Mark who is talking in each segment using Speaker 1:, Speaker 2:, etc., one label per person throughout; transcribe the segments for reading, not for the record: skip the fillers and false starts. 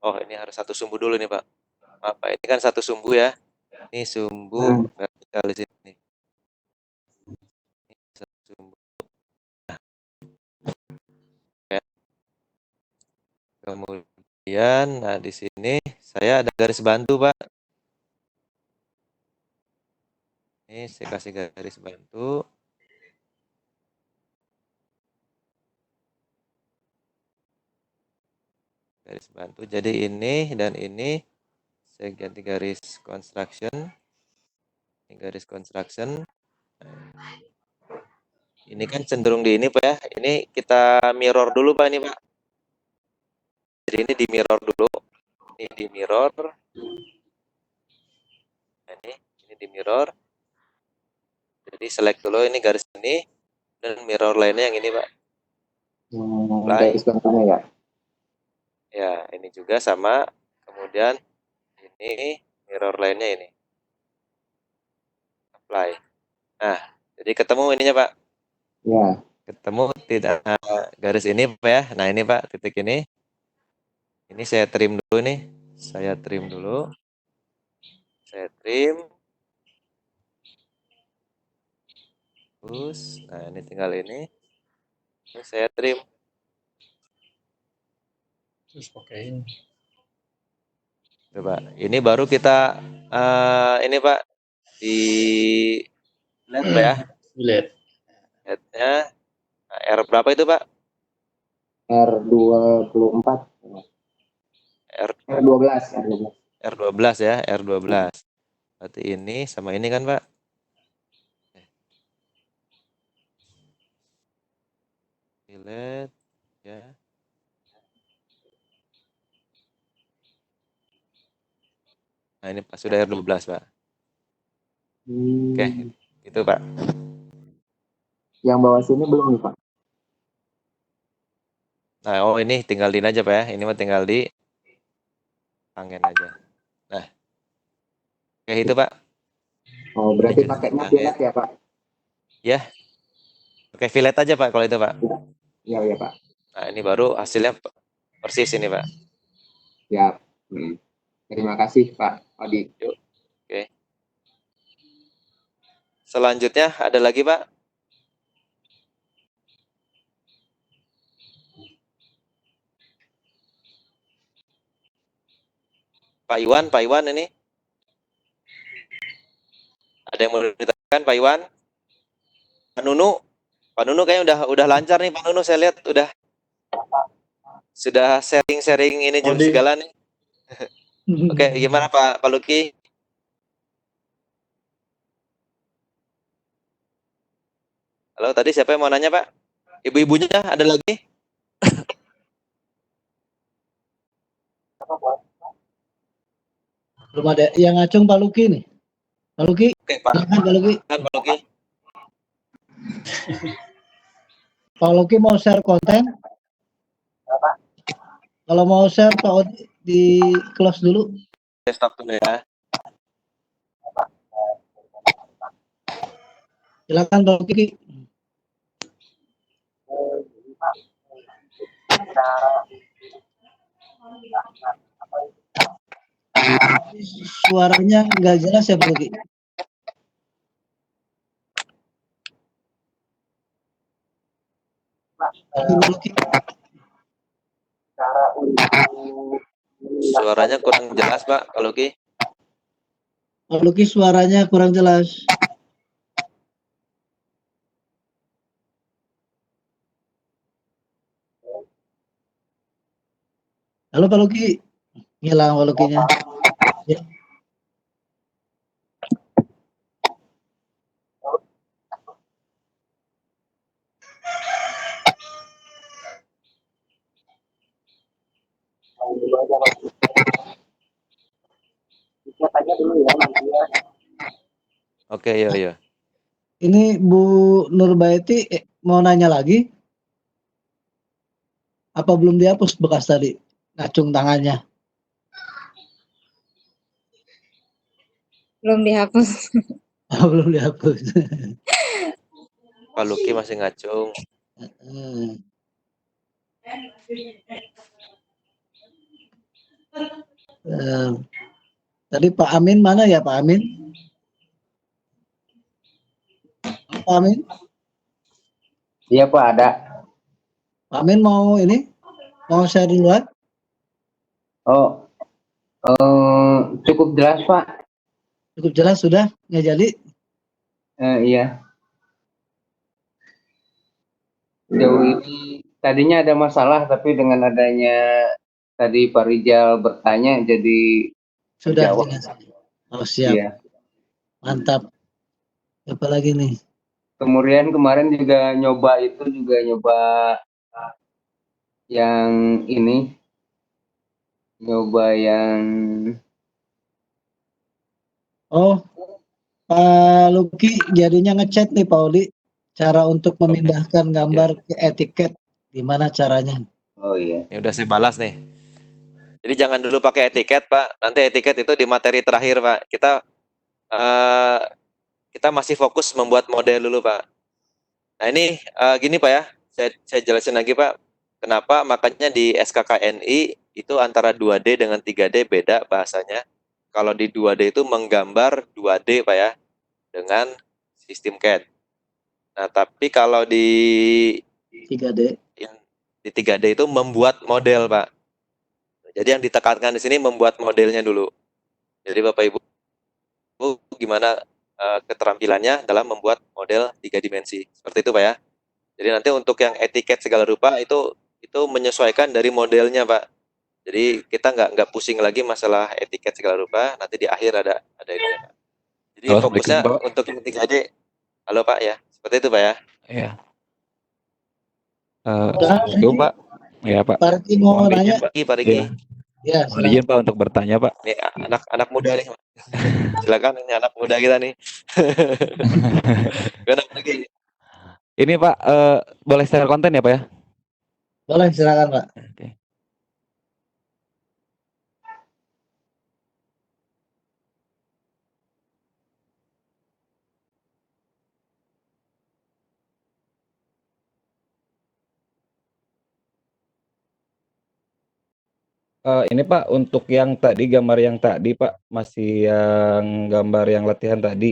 Speaker 1: Oh, ini harus satu sumbu dulu nih, Pak. Maaf, Pak. Ini kan satu sumbu ya. Ini sumbu vertikal di sini. Ini satu sumbu. Ya. Kemudian, nah di sini saya ada garis bantu, Pak. Ini saya kasih garis bantu. Garis bantu. Jadi ini dan ini saya ganti garis construction. Ini garis construction. Ini kan cenderung di ini, Pak ya. Ini kita mirror dulu, Pak, ini, Pak. Jadi ini di mirror dulu. Ini di mirror. Nah, ini di mirror. Jadi select dulu ini garis ini dan mirror lainnya yang ini, Pak.
Speaker 2: Garis bantunya ya.
Speaker 1: Ya, ini juga sama. Kemudian ini mirror lainnya ini. Apply. Nah, jadi ketemu ininya, Pak.
Speaker 2: Ya.
Speaker 1: Ketemu tidak garis ini, Pak ya. Nah, ini, Pak, titik ini. Ini saya trim dulu nih. Saya trim dulu. Saya trim. Terus, nah ini tinggal ini. Ini saya trim.
Speaker 3: Terus pakai ini.
Speaker 1: Tuh, Pak. Ini baru kita ini, Pak, di lihat, Pak ya.
Speaker 3: Lihat.
Speaker 1: Lihatnya R berapa itu, Pak?
Speaker 2: R24. R12.
Speaker 1: R12 ya, R12. Berarti ini sama ini kan, Pak? Lihat ya. Nah, ini Pak sudah R12, Pak. Oke, itu, Pak.
Speaker 2: Yang bawah sini belum nih, Pak.
Speaker 1: Nah, oh ini tinggal di aja, Pak ya. Ini mah tinggal di tangen aja. Nah, kayak itu, Pak.
Speaker 2: Oh, berarti pakainya fillet ya, Pak?
Speaker 1: Ya. Oke, fillet aja, Pak, kalau itu, Pak.
Speaker 2: Iya, ya, Pak.
Speaker 1: Nah, ini baru hasilnya persis ini, Pak.
Speaker 2: Ya. Terima kasih, Pak Odi.
Speaker 1: Yuk. Oke. Selanjutnya ada lagi, Pak? Pak Iwan ini. Ada yang mau ditanyakan, Pak Iwan? Pak Nunu kayaknya udah lancar nih, Pak Nunu, saya lihat sudah sharing-sharing ini jam segala nih. Oke, gimana Pak Luki? Halo, tadi siapa yang mau nanya, Pak? Ibu-ibunya ada lagi?
Speaker 4: Belum ada yang ngacung Pak Luki nih. Pak Luki.
Speaker 1: Oke, Pak.
Speaker 4: Pak Luki.
Speaker 1: Pak Luki.
Speaker 4: Pak Luki mau share konten? Kalau mau share Pak Odi di close dulu.
Speaker 1: Stop dulu ya.
Speaker 4: Silakan Pak Luki. Suaranya nggak jelas ya Pak Luki.
Speaker 1: Suaranya kurang jelas, Pak, Pak Luki.
Speaker 4: Pak Luki suaranya kurang jelas. Halo Pak Luki. Hilang Pak Lukinya. Ya.
Speaker 1: Oke, iya.
Speaker 4: Ini Bu Nurbaiti mau nanya lagi? Apa belum dihapus bekas tadi? Ngacung tangannya.
Speaker 5: Belum dihapus.
Speaker 4: Belum dihapus.
Speaker 1: Pak Luki masih ngacung.
Speaker 4: Eh, tadi Pak Amin mana ya Pak Amin? Pak Amin?
Speaker 2: Iya Pak, ada.
Speaker 4: Pak Amin mau ini? Mau share duluan?
Speaker 2: Oh, cukup jelas Pak.
Speaker 4: Cukup jelas sudah? Nggak jadi?
Speaker 2: Iya, jauh ini tadinya ada masalah, tapi dengan adanya tadi Pak Rijal bertanya, jadi
Speaker 4: Sudah
Speaker 2: terjawab.
Speaker 4: jelas. Oh siap,
Speaker 2: Iya.
Speaker 4: mantap. Apa lagi nih?
Speaker 2: Kemudian kemarin juga nyoba yang ini, nyoba yang
Speaker 4: Oh, Pak Luki jadinya ngechat nih Pak Odi. Cara untuk memindahkan gambar ke etiket. Gimana caranya?
Speaker 2: oh iya.
Speaker 1: Ini udah saya balas nih. Jadi jangan dulu pakai etiket, Pak. Nanti etiket itu di materi terakhir, Pak. Eh, kita masih fokus membuat model dulu, Pak. Nah ini gini, Pak ya. Saya jelasin lagi, Pak. Kenapa? Makanya di SKKNI itu antara 2D dengan 3D beda bahasanya. Kalau di 2D itu menggambar 2D, Pak ya, dengan sistem CAD. Nah, tapi kalau
Speaker 4: 3D.
Speaker 1: di 3D itu membuat model, Pak. Jadi yang ditekankan di sini membuat modelnya dulu. Jadi Bapak Ibu gimana keterampilannya dalam membuat model 3 dimensi. Seperti itu, Pak ya. Jadi nanti untuk yang etiket segala rupa itu menyesuaikan dari modelnya, Pak. Jadi kita nggak pusing lagi masalah etiket segala rupa. Nanti di akhir ada ini, Pak. Jadi
Speaker 3: Halo,
Speaker 1: fokusnya
Speaker 3: Assalamualaikum, Pak.
Speaker 1: untuk yang 3D. Halo, Pak ya. Seperti itu, Pak ya.
Speaker 3: Iya.
Speaker 4: Udah,
Speaker 3: Assalamualaikum, Pak. Ya, Pak.
Speaker 4: Pak Riki mau
Speaker 3: Mohon
Speaker 4: nanya?
Speaker 3: izin, Pak.
Speaker 1: Pak Riki.
Speaker 3: Iya.
Speaker 4: Ya,
Speaker 3: Mohon
Speaker 4: silakan.
Speaker 3: izin, Pak, untuk bertanya, Pak.
Speaker 1: Ini anak muda nih. Silakan, ini anak muda kita nih. Kenapa lagi?
Speaker 3: Ini, Pak, boleh share konten ya, Pak ya?
Speaker 4: Boleh, silakan Pak.
Speaker 3: Oke. Ini Pak, untuk yang tadi, gambar yang tadi Pak, masih yang gambar yang latihan tadi.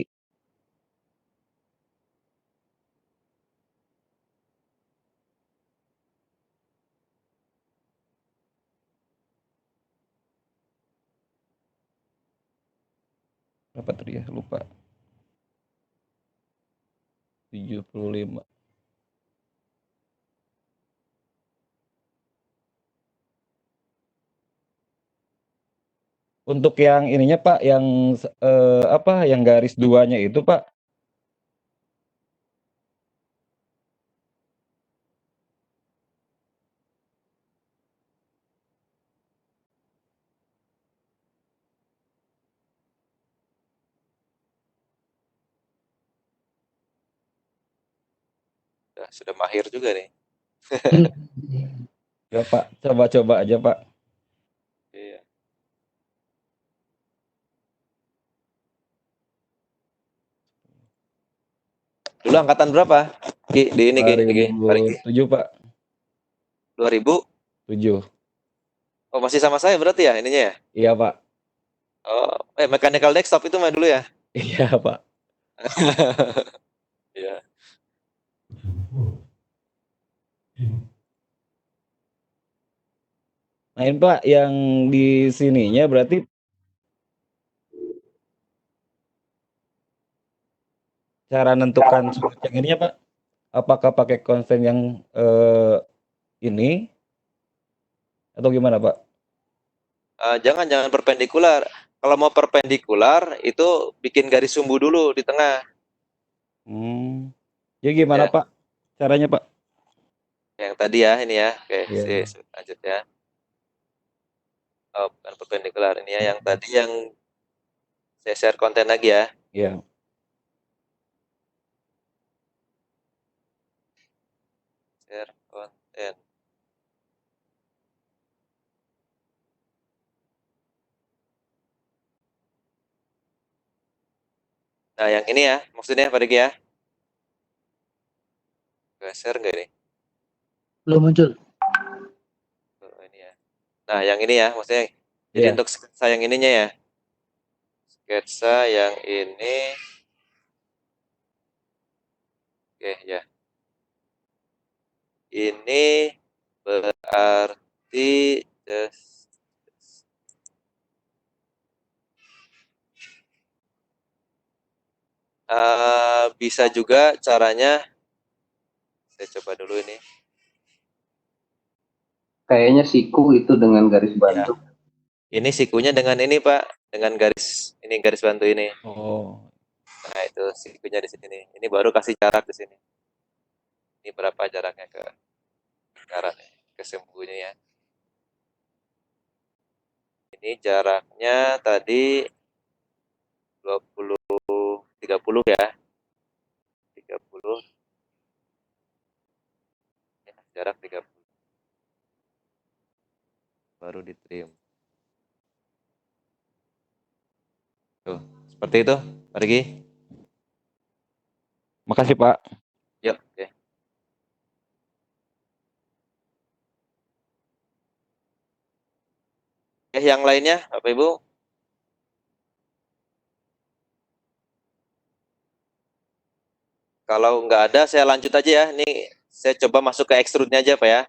Speaker 3: Berapa tadi ya? Lupa. 75. Untuk yang ininya Pak, yang apa, yang garis duanya itu Pak,
Speaker 1: Sudah mahir juga nih.
Speaker 3: ya Pak, coba-coba aja Pak.
Speaker 1: Iya. Dulu angkatan berapa? Di ini Ki, Pak Riki.
Speaker 3: 2007 Pak,
Speaker 1: 2000.
Speaker 3: 7.
Speaker 1: Oh, masih sama saya berarti ya ininya ya?
Speaker 3: Iya Pak,
Speaker 1: Oh, mechanical desktop itu mah dulu ya?
Speaker 3: iya Pak.
Speaker 1: Iya.
Speaker 3: Nah ini Pak, yang di sininya berarti cara nentukan sudut yang ininya Pak, apakah pakai konsen yang ini atau gimana Pak?
Speaker 1: Jangan perpendikular. Kalau mau perpendikular itu bikin garis sumbu dulu di tengah.
Speaker 3: Jadi gimana
Speaker 1: Ya,
Speaker 3: Pak caranya Pak?
Speaker 1: yang tadi ya ini ya. Oke,
Speaker 3: Iya.
Speaker 1: lanjut ya. Oh, bukan perpendikular ini ya. Yang tadi yang saya share konten lagi ya.
Speaker 3: Iya.
Speaker 1: Share konten. Nah, yang ini ya, maksudnya Pak Riki ya. Share nggak ini?
Speaker 4: Belum muncul.
Speaker 1: Oh, ini ya. Nah, yang ini ya, maksudnya Jadi
Speaker 3: Iya.
Speaker 1: untuk sketsa yang ininya ya. Sketsa yang ini. Oke ya. Ini berarti bisa juga caranya. Saya coba dulu ini.
Speaker 2: Kayaknya siku itu dengan garis
Speaker 1: Ya.
Speaker 2: bantu.
Speaker 1: Ini sikunya dengan ini Pak, dengan garis bantu ini.
Speaker 3: Oh,
Speaker 1: Nah itu sikunya di sini. Ini baru kasih jarak di sini. Ini berapa jaraknya ke lingkaran, ke sembunyi ya. Ini jaraknya tadi 20, 30 ya. 30, ya, jarak 30. Baru di trim. Tuh, seperti itu, Pak Rigi.
Speaker 3: makasih Pak.
Speaker 1: Yuk, oke. Yang lainnya, Bapak Ibu? Kalau nggak ada, saya lanjut aja ya. Ini saya coba masuk ke extrude-nya aja, Pak ya.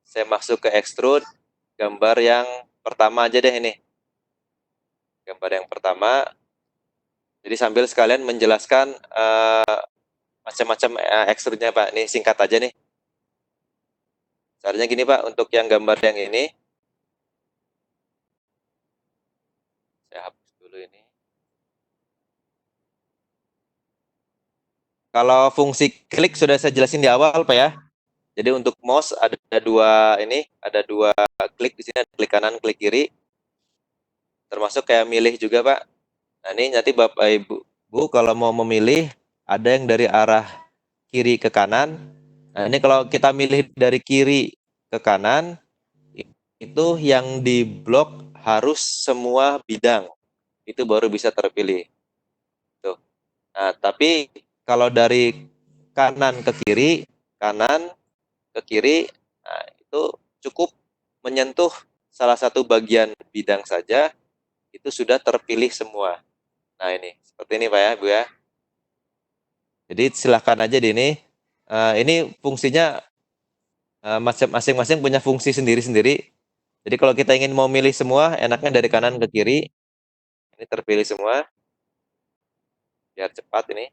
Speaker 1: Saya masuk ke extrude, gambar yang pertama aja deh ini. Gambar yang pertama. Jadi sambil sekalian menjelaskan macam-macam extrude-nya, Pak. Ini singkat aja nih. Caranya gini, Pak. Untuk yang gambar yang ini, saya hapus dulu ini. Kalau fungsi klik sudah saya jelasin di awal, Pak ya. Jadi untuk mouse ada dua klik di sini, ada klik kanan, klik kiri. Termasuk kayak milih juga, Pak. Nah, ini nanti Bapak Ibu kalau mau memilih ada yang dari arah kiri ke kanan. Nah, ini kalau kita milih dari kiri ke kanan, itu yang di blok harus semua bidang. Itu baru bisa terpilih. Tuh. Nah, tapi kalau dari kanan ke kiri, nah, itu cukup menyentuh salah satu bagian bidang saja, itu sudah terpilih semua. Nah, ini seperti ini Pak ya, Bu ya. Jadi silahkan aja di ini. Ini fungsinya masing-masing punya fungsi sendiri-sendiri. Jadi kalau kita ingin mau milih semua, enaknya dari kanan ke kiri. Ini terpilih semua. Biar cepat ini.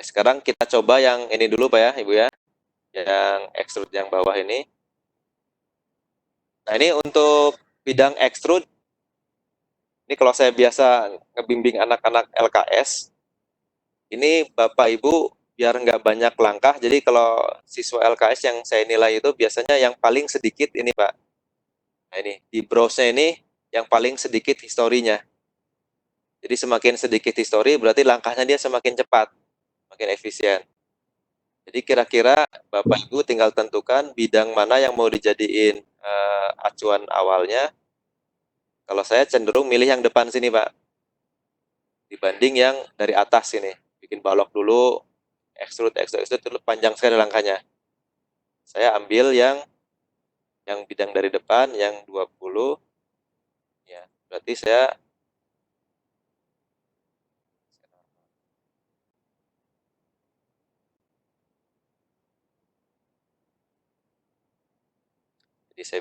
Speaker 1: Sekarang kita coba yang ini dulu Pak ya, Ibu ya. Yang extrude yang bawah ini. Nah, ini untuk bidang extrude. Ini kalau saya biasa ngebimbing anak-anak LKS, ini Bapak Ibu biar nggak banyak langkah, jadi kalau siswa LKS yang saya nilai itu biasanya yang paling sedikit ini Pak. Nah ini, di browse-nya ini yang paling sedikit historinya. Jadi semakin sedikit histori berarti langkahnya dia semakin cepat, semakin efisien. Jadi kira-kira Bapak Ibu tinggal tentukan bidang mana yang mau dijadiin acuan awalnya. Kalau saya cenderung milih yang depan sini Pak, dibanding yang dari atas sini. Bikin balok dulu, extrude itu panjang sekali langkahnya. Saya ambil yang bidang dari depan yang 20 ya. Berarti saya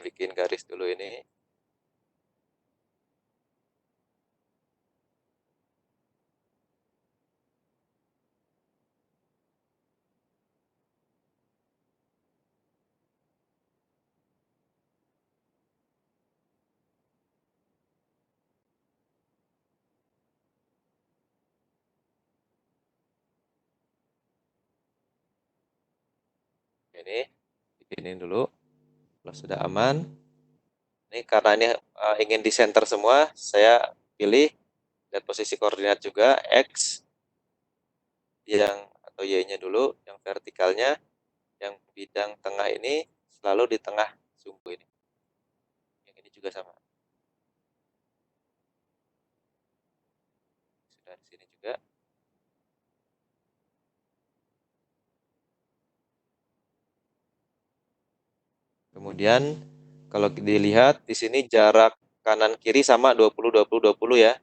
Speaker 1: bikin garis dulu ini. Ini bikinin dulu. Kalau sudah aman, ini karena ini ingin di center semua, saya pilih dan posisi koordinat juga X yang atau Y-nya dulu, yang vertikalnya, yang bidang tengah ini selalu di tengah sumbu ini. Yang ini juga sama. Sudah di sini juga. Kemudian kalau dilihat di sini jarak kanan kiri sama 20 20 20 ya.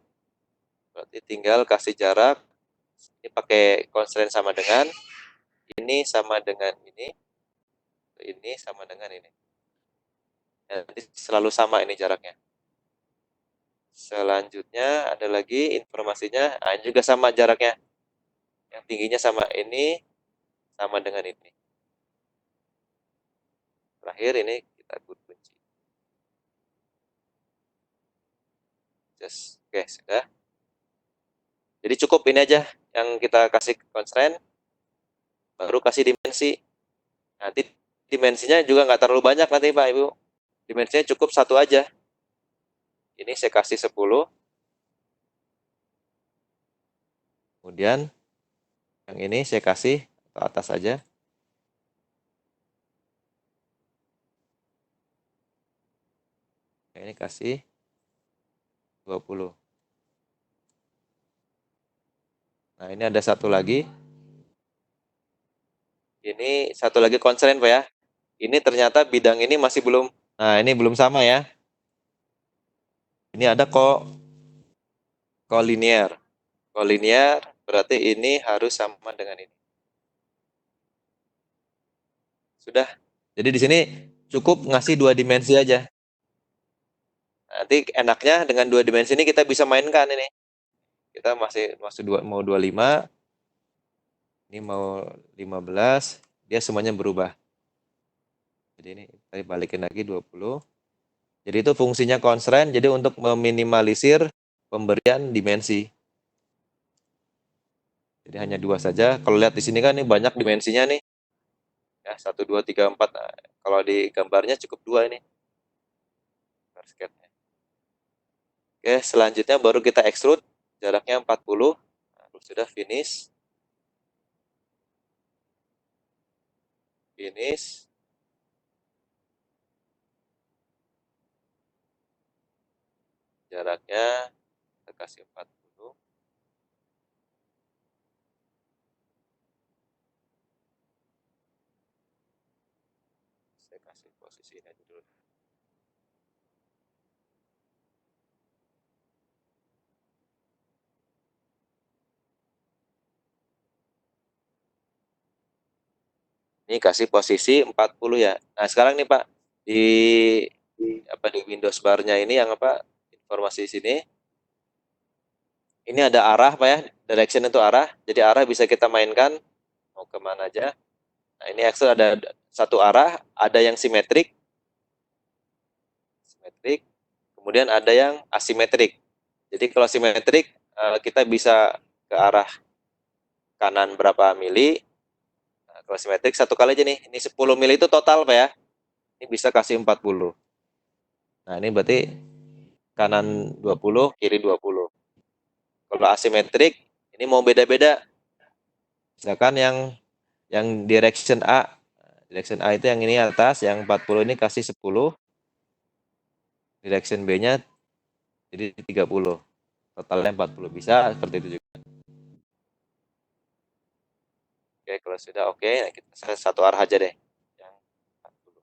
Speaker 1: Berarti tinggal kasih jarak. Ini pakai constraint sama dengan ini sama dengan ini sama dengan ini. Jadi selalu sama ini jaraknya. Selanjutnya ada lagi informasinya, ini juga sama jaraknya. Yang tingginya sama ini sama dengan ini. Terakhir ini kita kunci. Oke, sudah. Jadi cukup ini aja yang kita kasih constraint, baru kasih dimensi. Nanti dimensinya juga nggak terlalu banyak nanti Pak Ibu. Dimensinya cukup satu aja. Ini saya kasih 10. Kemudian yang ini saya kasih ke atas aja. Yang ini kasih 20. Nah, ini ada satu lagi. Ini satu lagi constraint Pak ya. Ini ternyata bidang ini masih belum. Nah, ini belum sama ya. Ini ada kolinier. Kolinier berarti ini harus sama dengan ini. Sudah. Jadi di sini cukup ngasih 2 dimensi aja. Nanti enaknya dengan 2 dimensi ini kita bisa mainkan ini. Kita masih mau 25, ini mau 15, dia semuanya berubah. Jadi ini kita balikin lagi 20. Jadi itu fungsinya constraint, jadi untuk meminimalisir pemberian dimensi. Jadi hanya 2 saja. Kalau lihat di sini kan ini banyak dimensinya nih. Ya, 1 2 3 4. Nah, kalau di gambarnya cukup 2 ini. Oke, selanjutnya baru kita extrude jaraknya 40. Nah, sudah finish. Finish. Jaraknya kita kasih 40. Saya kasih posisi ini aja dulu. Ini kasih posisi 40 ya. Nah, sekarang nih Pak, di di Windows bar-nya ini yang informasi sini. Ini ada arah Pak ya, direction itu arah. Jadi arah bisa kita mainkan mau kemana aja. Nah, ini extrude ada satu arah, ada yang simetrik, kemudian ada yang asimetrik. Jadi kalau simetrik kita bisa ke arah kanan berapa mili. Nah, kalau simetrik satu kali aja nih. Ini 10 mili itu total Pak ya. Ini bisa kasih 40. Nah, ini berarti kanan 20, kiri 20. Kalau asimetrik ini mau beda-beda. Misalkan yang direction A. Direction A itu yang ini atas, yang 40 ini kasih 10. Direction B-nya jadi 30. Totalnya 40. Bisa seperti itu juga. Oke, kalau sudah oke, kita satu arah aja deh. Yang 40.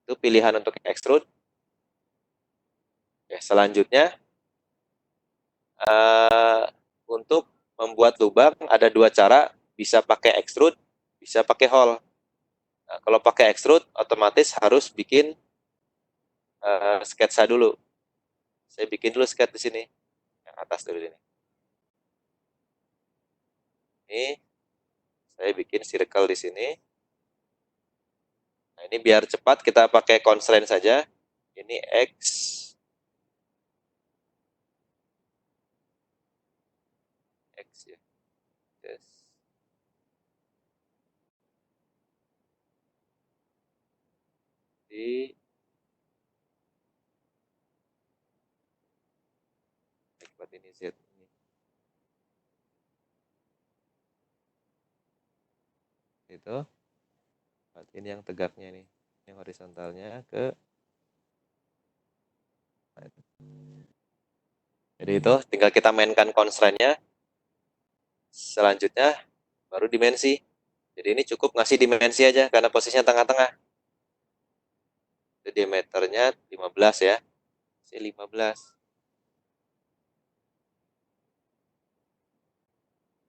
Speaker 1: Itu pilihan untuk extrude. Oke, selanjutnya untuk membuat lubang ada 2 cara, bisa pakai extrude, bisa pakai hole. Nah, kalau pakai extrude otomatis harus bikin sketsa dulu. Saya bikin dulu sketsa di sini. Yang atas dulu ini. Ini saya bikin circle di sini. Nah, ini biar cepat kita pakai constraint saja. Ini X. X ya. Yes. Di ini Z ini. Itu. Ini yang tegaknya nih. Yang horizontalnya ke. Jadi itu tinggal kita mainkan constraint-nya. Selanjutnya baru dimensi. Jadi ini cukup ngasih dimensi aja karena posisinya tengah-tengah. Itu diameternya 15 ya. 15.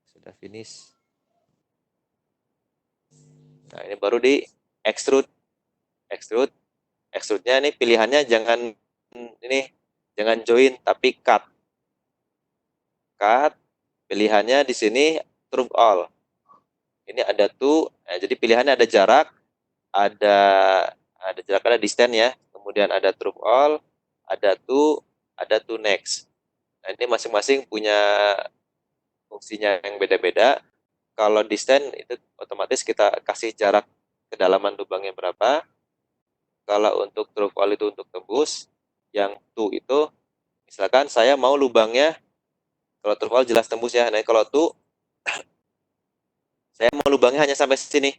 Speaker 1: Sudah finish. Nah, ini baru di extrude. Extrude-nya ini pilihannya jangan join tapi cut. Pilihannya di sini true all. Ini ada to, jadi pilihannya ada jarak, ada jarak, ada distance ya. Kemudian ada true all, ada to next. Nah, ini masing-masing punya fungsinya yang beda-beda. Kalau distance itu otomatis kita kasih jarak kedalaman lubangnya berapa. Kalau untuk true all itu untuk tembus, yang to itu misalkan saya mau lubangnya, kalau true all jelas tembus ya. Nah, kalau to saya mau lubangnya hanya sampai sini.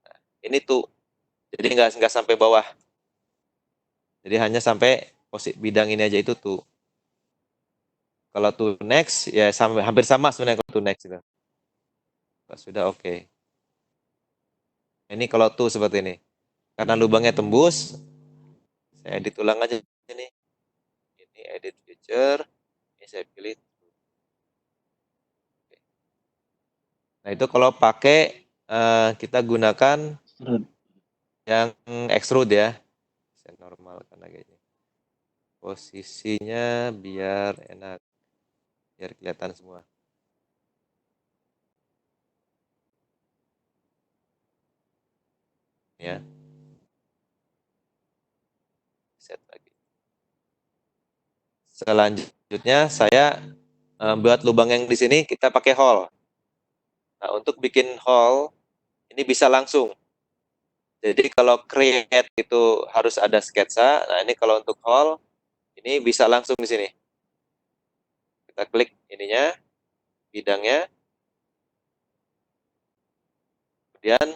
Speaker 1: Nah, ini to. Jadi nggak sampai bawah. Jadi hanya sampai posisi bidang ini aja itu to. Kalau to next ya hampir sama sebenarnya kalau to next itu. Sudah oke. Ini kalau to seperti ini. Karena lubangnya tembus, saya edit ulang aja ini. Ini edit feature, ini saya pilih. Nah, itu kalau pakai kita gunakan yang extrude ya. Saya normalkan lagi ini. Posisinya biar enak. Biar kelihatan semua. Ya. Set lagi. Selanjutnya saya buat lubang yang di sini kita pakai hole. Nah, untuk bikin hole ini bisa langsung. Jadi kalau create itu harus ada sketsa. Nah, ini kalau untuk hole ini bisa langsung di sini. Kita klik ininya, bidangnya. Kemudian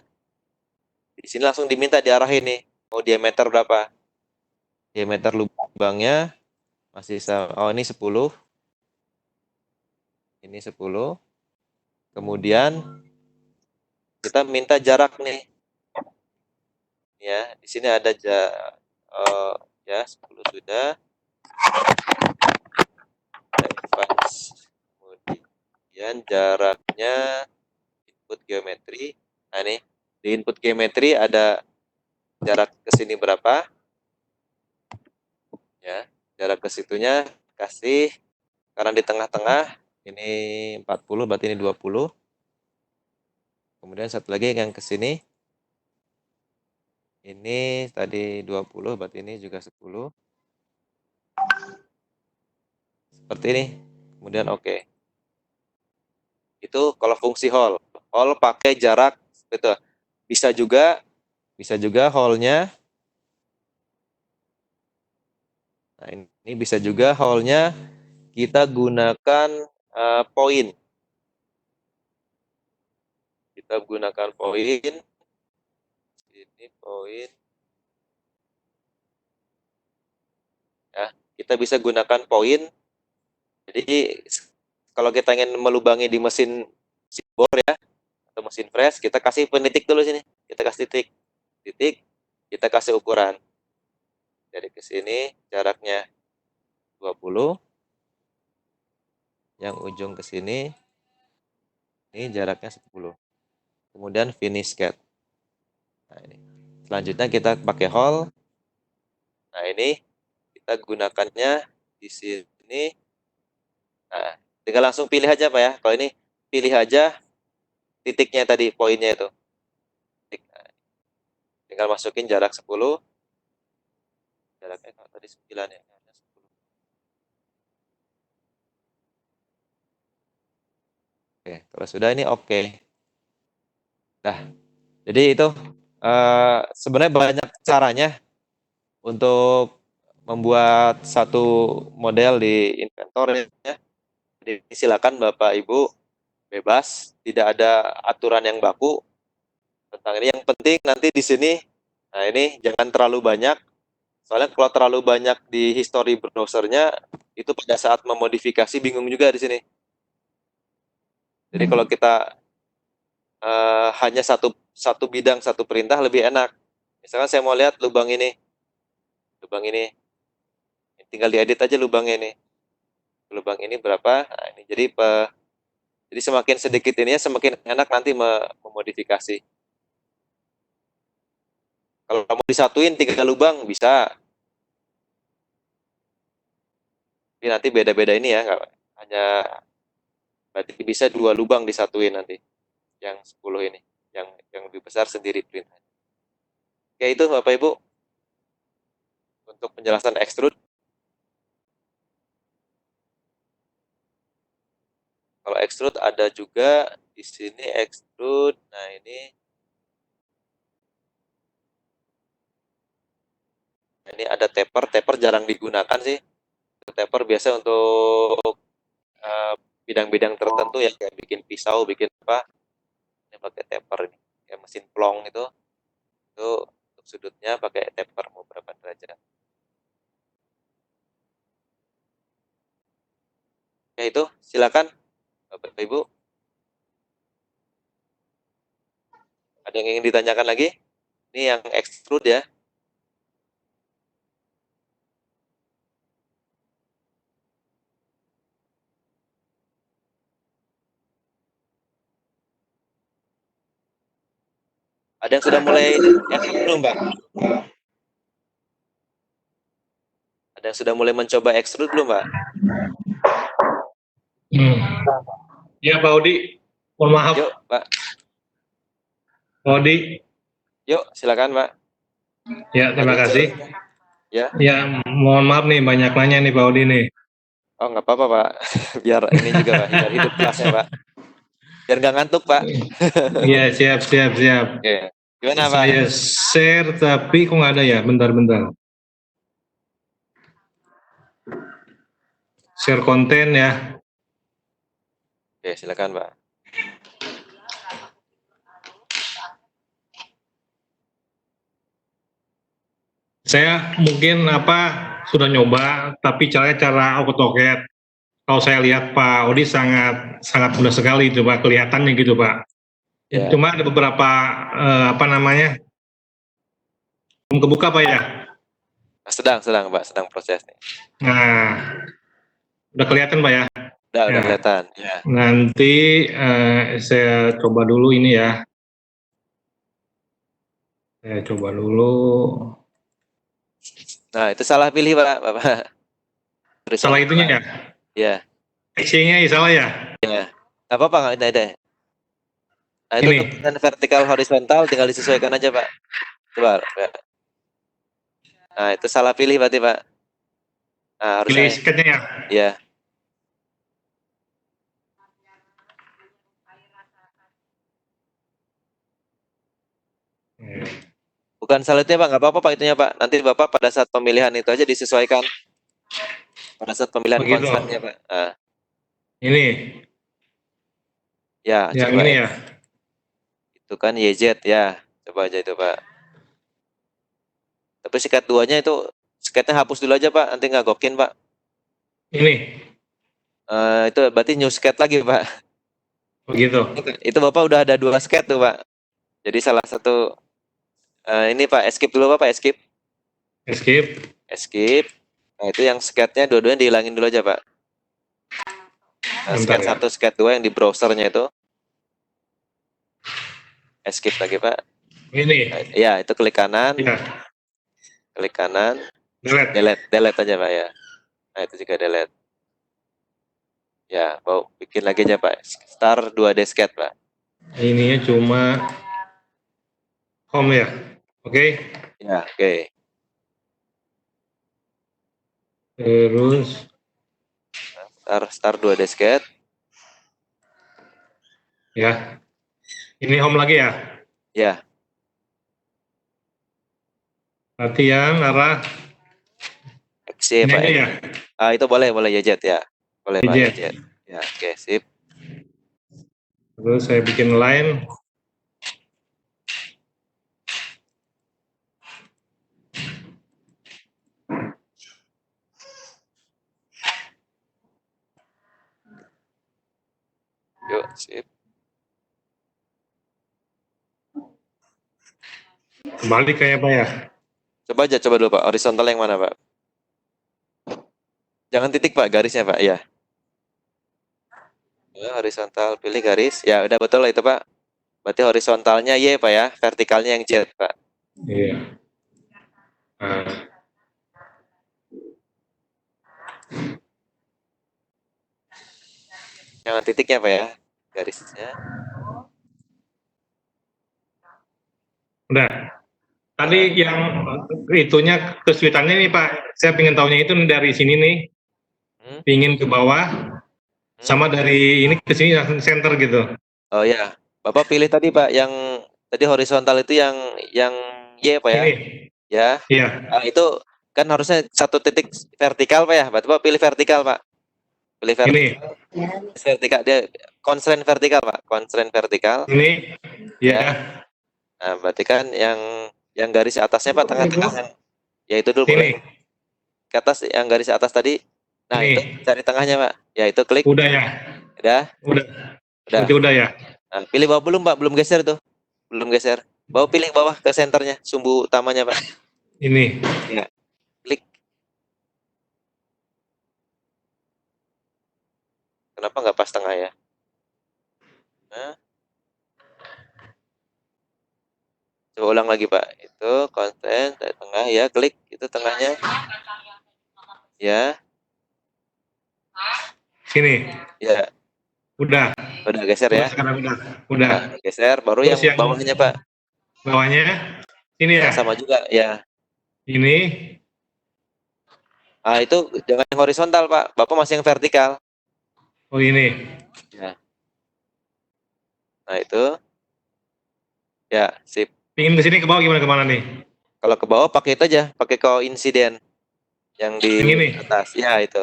Speaker 1: di sini langsung diminta diarahin nih, mau diameter berapa? Diameter lubangnya masih sama. Oh, ini 10. Ini 10. Kemudian kita minta jarak nih. Ya, di sini ada ya 10 sudah. Kemudian jaraknya input geometri. Nah, ini di input geometri ada jarak ke sini berapa? Ya, jarak ke situnya kasih karena di tengah-tengah ini 40 berarti ini 20. Kemudian satu lagi yang ke sini. Ini tadi 20 berarti ini juga 10. Seperti ini. Kemudian oke. Itu kalau fungsi hole. Hole pakai jarak betul. Bisa juga hole-nya. Nah, ini bisa juga hole-nya kita gunakan poin. Kita gunakan poin. Ini poin. Ya, kita bisa gunakan poin. Jadi kalau kita ingin melubangi di mesin bor ya atau mesin fresh, kita kasih penitik dulu sini. Kita kasih titik, kita kasih ukuran. Dari ke sini jaraknya 20. Yang ujung ke sini ini jaraknya 10. Kemudian finish cut. Nah, ini. Selanjutnya kita pakai hole. Nah, ini kita gunakannya di sini. Nah, tinggal langsung pilih aja Pak ya. Kalau ini pilih aja titiknya tadi, poinnya itu. Tinggal masukin jarak 10. Jaraknya kalau tadi 9 ya. 10. Oke, kalau sudah ini oke. Nah, jadi itu sebenarnya banyak caranya untuk membuat satu model di Inventor ya. Jadi silakan Bapak Ibu bebas, tidak ada aturan yang baku tentang ini. Yang penting nanti di sini, nah ini jangan terlalu banyak. Soalnya kalau terlalu banyak di history browsernya, itu pada saat memodifikasi bingung juga di sini. Jadi kalau kita hanya satu bidang, satu perintah lebih enak. Misalkan saya mau lihat lubang ini, tinggal diedit aja lubangnya ini. Lubang ini berapa? Nah, ini jadi semakin sedikit ininya semakin enak nanti memodifikasi. Kalau kamu disatuin 3 lubang bisa. Tapi nanti beda-beda ini ya, hanya berarti bisa 2 lubang disatuin nanti. Yang 10 ini, yang lebih besar sendiri perintah. Oke, itu Bapak Ibu untuk penjelasan extrude. Kalau extrude ada juga di sini extrude. Nah, ini ada taper. Taper jarang digunakan sih. Taper biasa untuk bidang-bidang tertentu ya, kayak bikin pisau, bikin apa. Ini pakai taper ini. Kayak mesin plong itu untuk sudutnya pakai taper mau berapa derajat. Ya itu, silakan Bapak Ibu. Ada yang ingin ditanyakan lagi? Ini yang extrude ya. Ada yang sudah mulai extrude belum, Pak? Ada yang sudah mulai mencoba extrude belum, Pak?
Speaker 5: Ya, Pak Odi. Mohon maaf,
Speaker 1: Yuk, Pak.
Speaker 5: Pak Odi.
Speaker 1: Yuk, silakan, Pak.
Speaker 5: Ya, terima
Speaker 1: Lanjut.
Speaker 5: kasih.
Speaker 1: Ya.
Speaker 5: Ya, mohon maaf nih, banyak nanya nih Pak Odi nih.
Speaker 1: Oh, nggak apa-apa, Pak. Biar ini juga, Pak. Biar hidup kelasnya, Pak. Biar nggak ngantuk, Pak.
Speaker 5: Iya, siap.
Speaker 1: Oke. Gimana, Pak?
Speaker 5: Saya share, tapi kok nggak ada ya? Bentar. Share konten ya.
Speaker 1: Oke, silakan, Pak.
Speaker 5: Saya mungkin sudah nyoba, tapi caranya cara AutoCAD. Kalau saya lihat Pak Odi sangat mudah sekali itu Pak, kelihatannya gitu Pak.
Speaker 1: Ya.
Speaker 5: Cuma ada beberapa belum kebuka Pak ya.
Speaker 1: Sedang, Pak. Sedang proses nih.
Speaker 5: Nah, udah kelihatan Pak ya.
Speaker 1: Udah
Speaker 5: Ya.
Speaker 1: kelihatan. Ya.
Speaker 5: Nanti saya coba dulu ini ya. Saya coba dulu.
Speaker 1: Nah, itu salah pilih, Pak, Bapak.
Speaker 5: Salah itunya ya?
Speaker 1: Ya.
Speaker 5: Textingnya salah ya?
Speaker 1: Ya. Nggak apa-apa, nggak ada. Nah, itu
Speaker 5: Ini.
Speaker 1: untuk vertikal horizontal tinggal disesuaikan aja, Pak. Coba, Pak. Nah, itu salah pilih berarti, Pak. Nah, harusnya
Speaker 5: Pilih sketnya ya?
Speaker 1: ya. Bukan salutnya, Pak. Nggak apa-apa, Pak, itunya, Pak. Nanti Bapak pada saat pemilihan itu aja disesuaikan. Pada saat pemilihan
Speaker 5: Begitu.
Speaker 1: konstannya, Pak. Nah,
Speaker 5: Ini.
Speaker 1: ya,
Speaker 5: Yang
Speaker 1: coba
Speaker 5: ini
Speaker 1: ya.
Speaker 5: ya?
Speaker 1: Itu kan YZ ya. Coba aja itu, Pak. Tapi sikat 2-nya itu sikatnya hapus dulu aja, Pak. Nanti nggak gokin, Pak.
Speaker 5: Ini.
Speaker 1: Itu berarti new skat lagi, Pak.
Speaker 5: Begitu.
Speaker 1: Itu Bapak udah ada 2 skat tuh, Pak. Jadi salah satu ini Pak, escape dulu Pak, escape. Escape. Nah, itu yang skatnya dua-duanya dihilangin dulu aja, Pak. Nah,
Speaker 5: Bentar
Speaker 1: skat
Speaker 5: ya.
Speaker 1: 1, skat 2 yang di browsernya itu. Escape lagi, Pak.
Speaker 5: Ini.
Speaker 1: Nah, ya, itu klik kanan.
Speaker 5: Ya.
Speaker 1: Klik kanan.
Speaker 5: Delete.
Speaker 1: Delete aja, Pak ya. Nah, itu juga delete. Ya, mau bikin lagi aja, Pak. Start 2D skat, Pak.
Speaker 5: Ininya cuma home ya. Oke.
Speaker 1: Ya, oke.
Speaker 5: Terus
Speaker 1: Start 2D skat.
Speaker 5: ya. Ini home lagi ya.
Speaker 1: Ya,
Speaker 5: Berarti yang arah
Speaker 1: X,
Speaker 5: ini
Speaker 1: Pak.
Speaker 5: aja ya.
Speaker 1: Itu boleh YZ ya. Boleh, Pak,
Speaker 5: YZ.
Speaker 1: YZ. Ya, oke, sip.
Speaker 5: Terus saya bikin line.
Speaker 1: Yuk, sip.
Speaker 5: Balik kayaknya Pak ya.
Speaker 1: Coba aja, coba dulu Pak. Horizontal yang mana Pak? Jangan titik Pak, garisnya Pak. Ya. Ya, horizontal, pilih garis. Ya, udah betul lah itu Pak. Berarti horizontalnya Y Pak ya, vertikalnya yang Z Pak.
Speaker 5: Iya. Nah,
Speaker 1: Jangan titiknya Pak ya, garisnya.
Speaker 5: udah. Tadi yang itunya kesulitannya nih Pak, saya pengen tahunya itu dari sini nih,
Speaker 1: Hmm?
Speaker 5: pingin ke bawah, sama dari ini ke sini langsung center gitu.
Speaker 1: Oh ya, Bapak pilih tadi Pak, yang tadi horizontal itu yang Y Pak ya.
Speaker 5: Ini,
Speaker 1: Ya,
Speaker 5: iya,
Speaker 1: itu kan harusnya satu titik vertikal Pak ya. Berarti Bapak pilih vertikal Pak. Pilih
Speaker 5: ini,
Speaker 1: vertikal, dia constraint vertikal Pak, constraint vertikal.
Speaker 5: ini,
Speaker 1: Ya.
Speaker 5: ya,
Speaker 1: Nah, berarti kan yang garis atasnya Pak, tengah-tengah. Ya itu dulu boleh.
Speaker 5: ini,
Speaker 1: Ke atas yang garis atas tadi. Nah,
Speaker 5: ini.
Speaker 1: itu cari tengahnya Pak. Ya itu klik.
Speaker 5: Udah ya,
Speaker 1: Udah.
Speaker 5: udah,
Speaker 1: Udah.
Speaker 5: berarti udah ya.
Speaker 1: Nah, pilih bawah belum Pak, belum geser tuh. Belum geser. Bawa pilih bawah ke senternya, sumbu utamanya Pak.
Speaker 5: Ini,
Speaker 1: Ya. Klik. Kenapa nggak pas tengah ya? Nah. Coba ulang lagi Pak. Itu konten dari tengah ya, klik itu tengahnya. Ya,
Speaker 5: sini,
Speaker 1: ya.
Speaker 5: udah,
Speaker 1: Udah geser
Speaker 5: udah
Speaker 1: ya.
Speaker 5: sekarang udah,
Speaker 1: Nah, geser baru
Speaker 5: Terus
Speaker 1: yang
Speaker 5: yang
Speaker 1: bawahnya Pak.
Speaker 5: bawahnya, ini
Speaker 1: Nah,
Speaker 5: ya,
Speaker 1: sama juga ya.
Speaker 5: ini,
Speaker 1: Ah, itu jangan yang horizontal Pak. Bapak masih yang vertikal.
Speaker 5: oh ini,
Speaker 1: Ya. Nah, itu. Ya, sip.
Speaker 5: pingin ke sini ke bawah gimana kemana nih?
Speaker 1: Kalau ke bawah pakai itu aja, pakai koinsiden yang di
Speaker 5: Yang ini?
Speaker 1: atas. Ya, itu.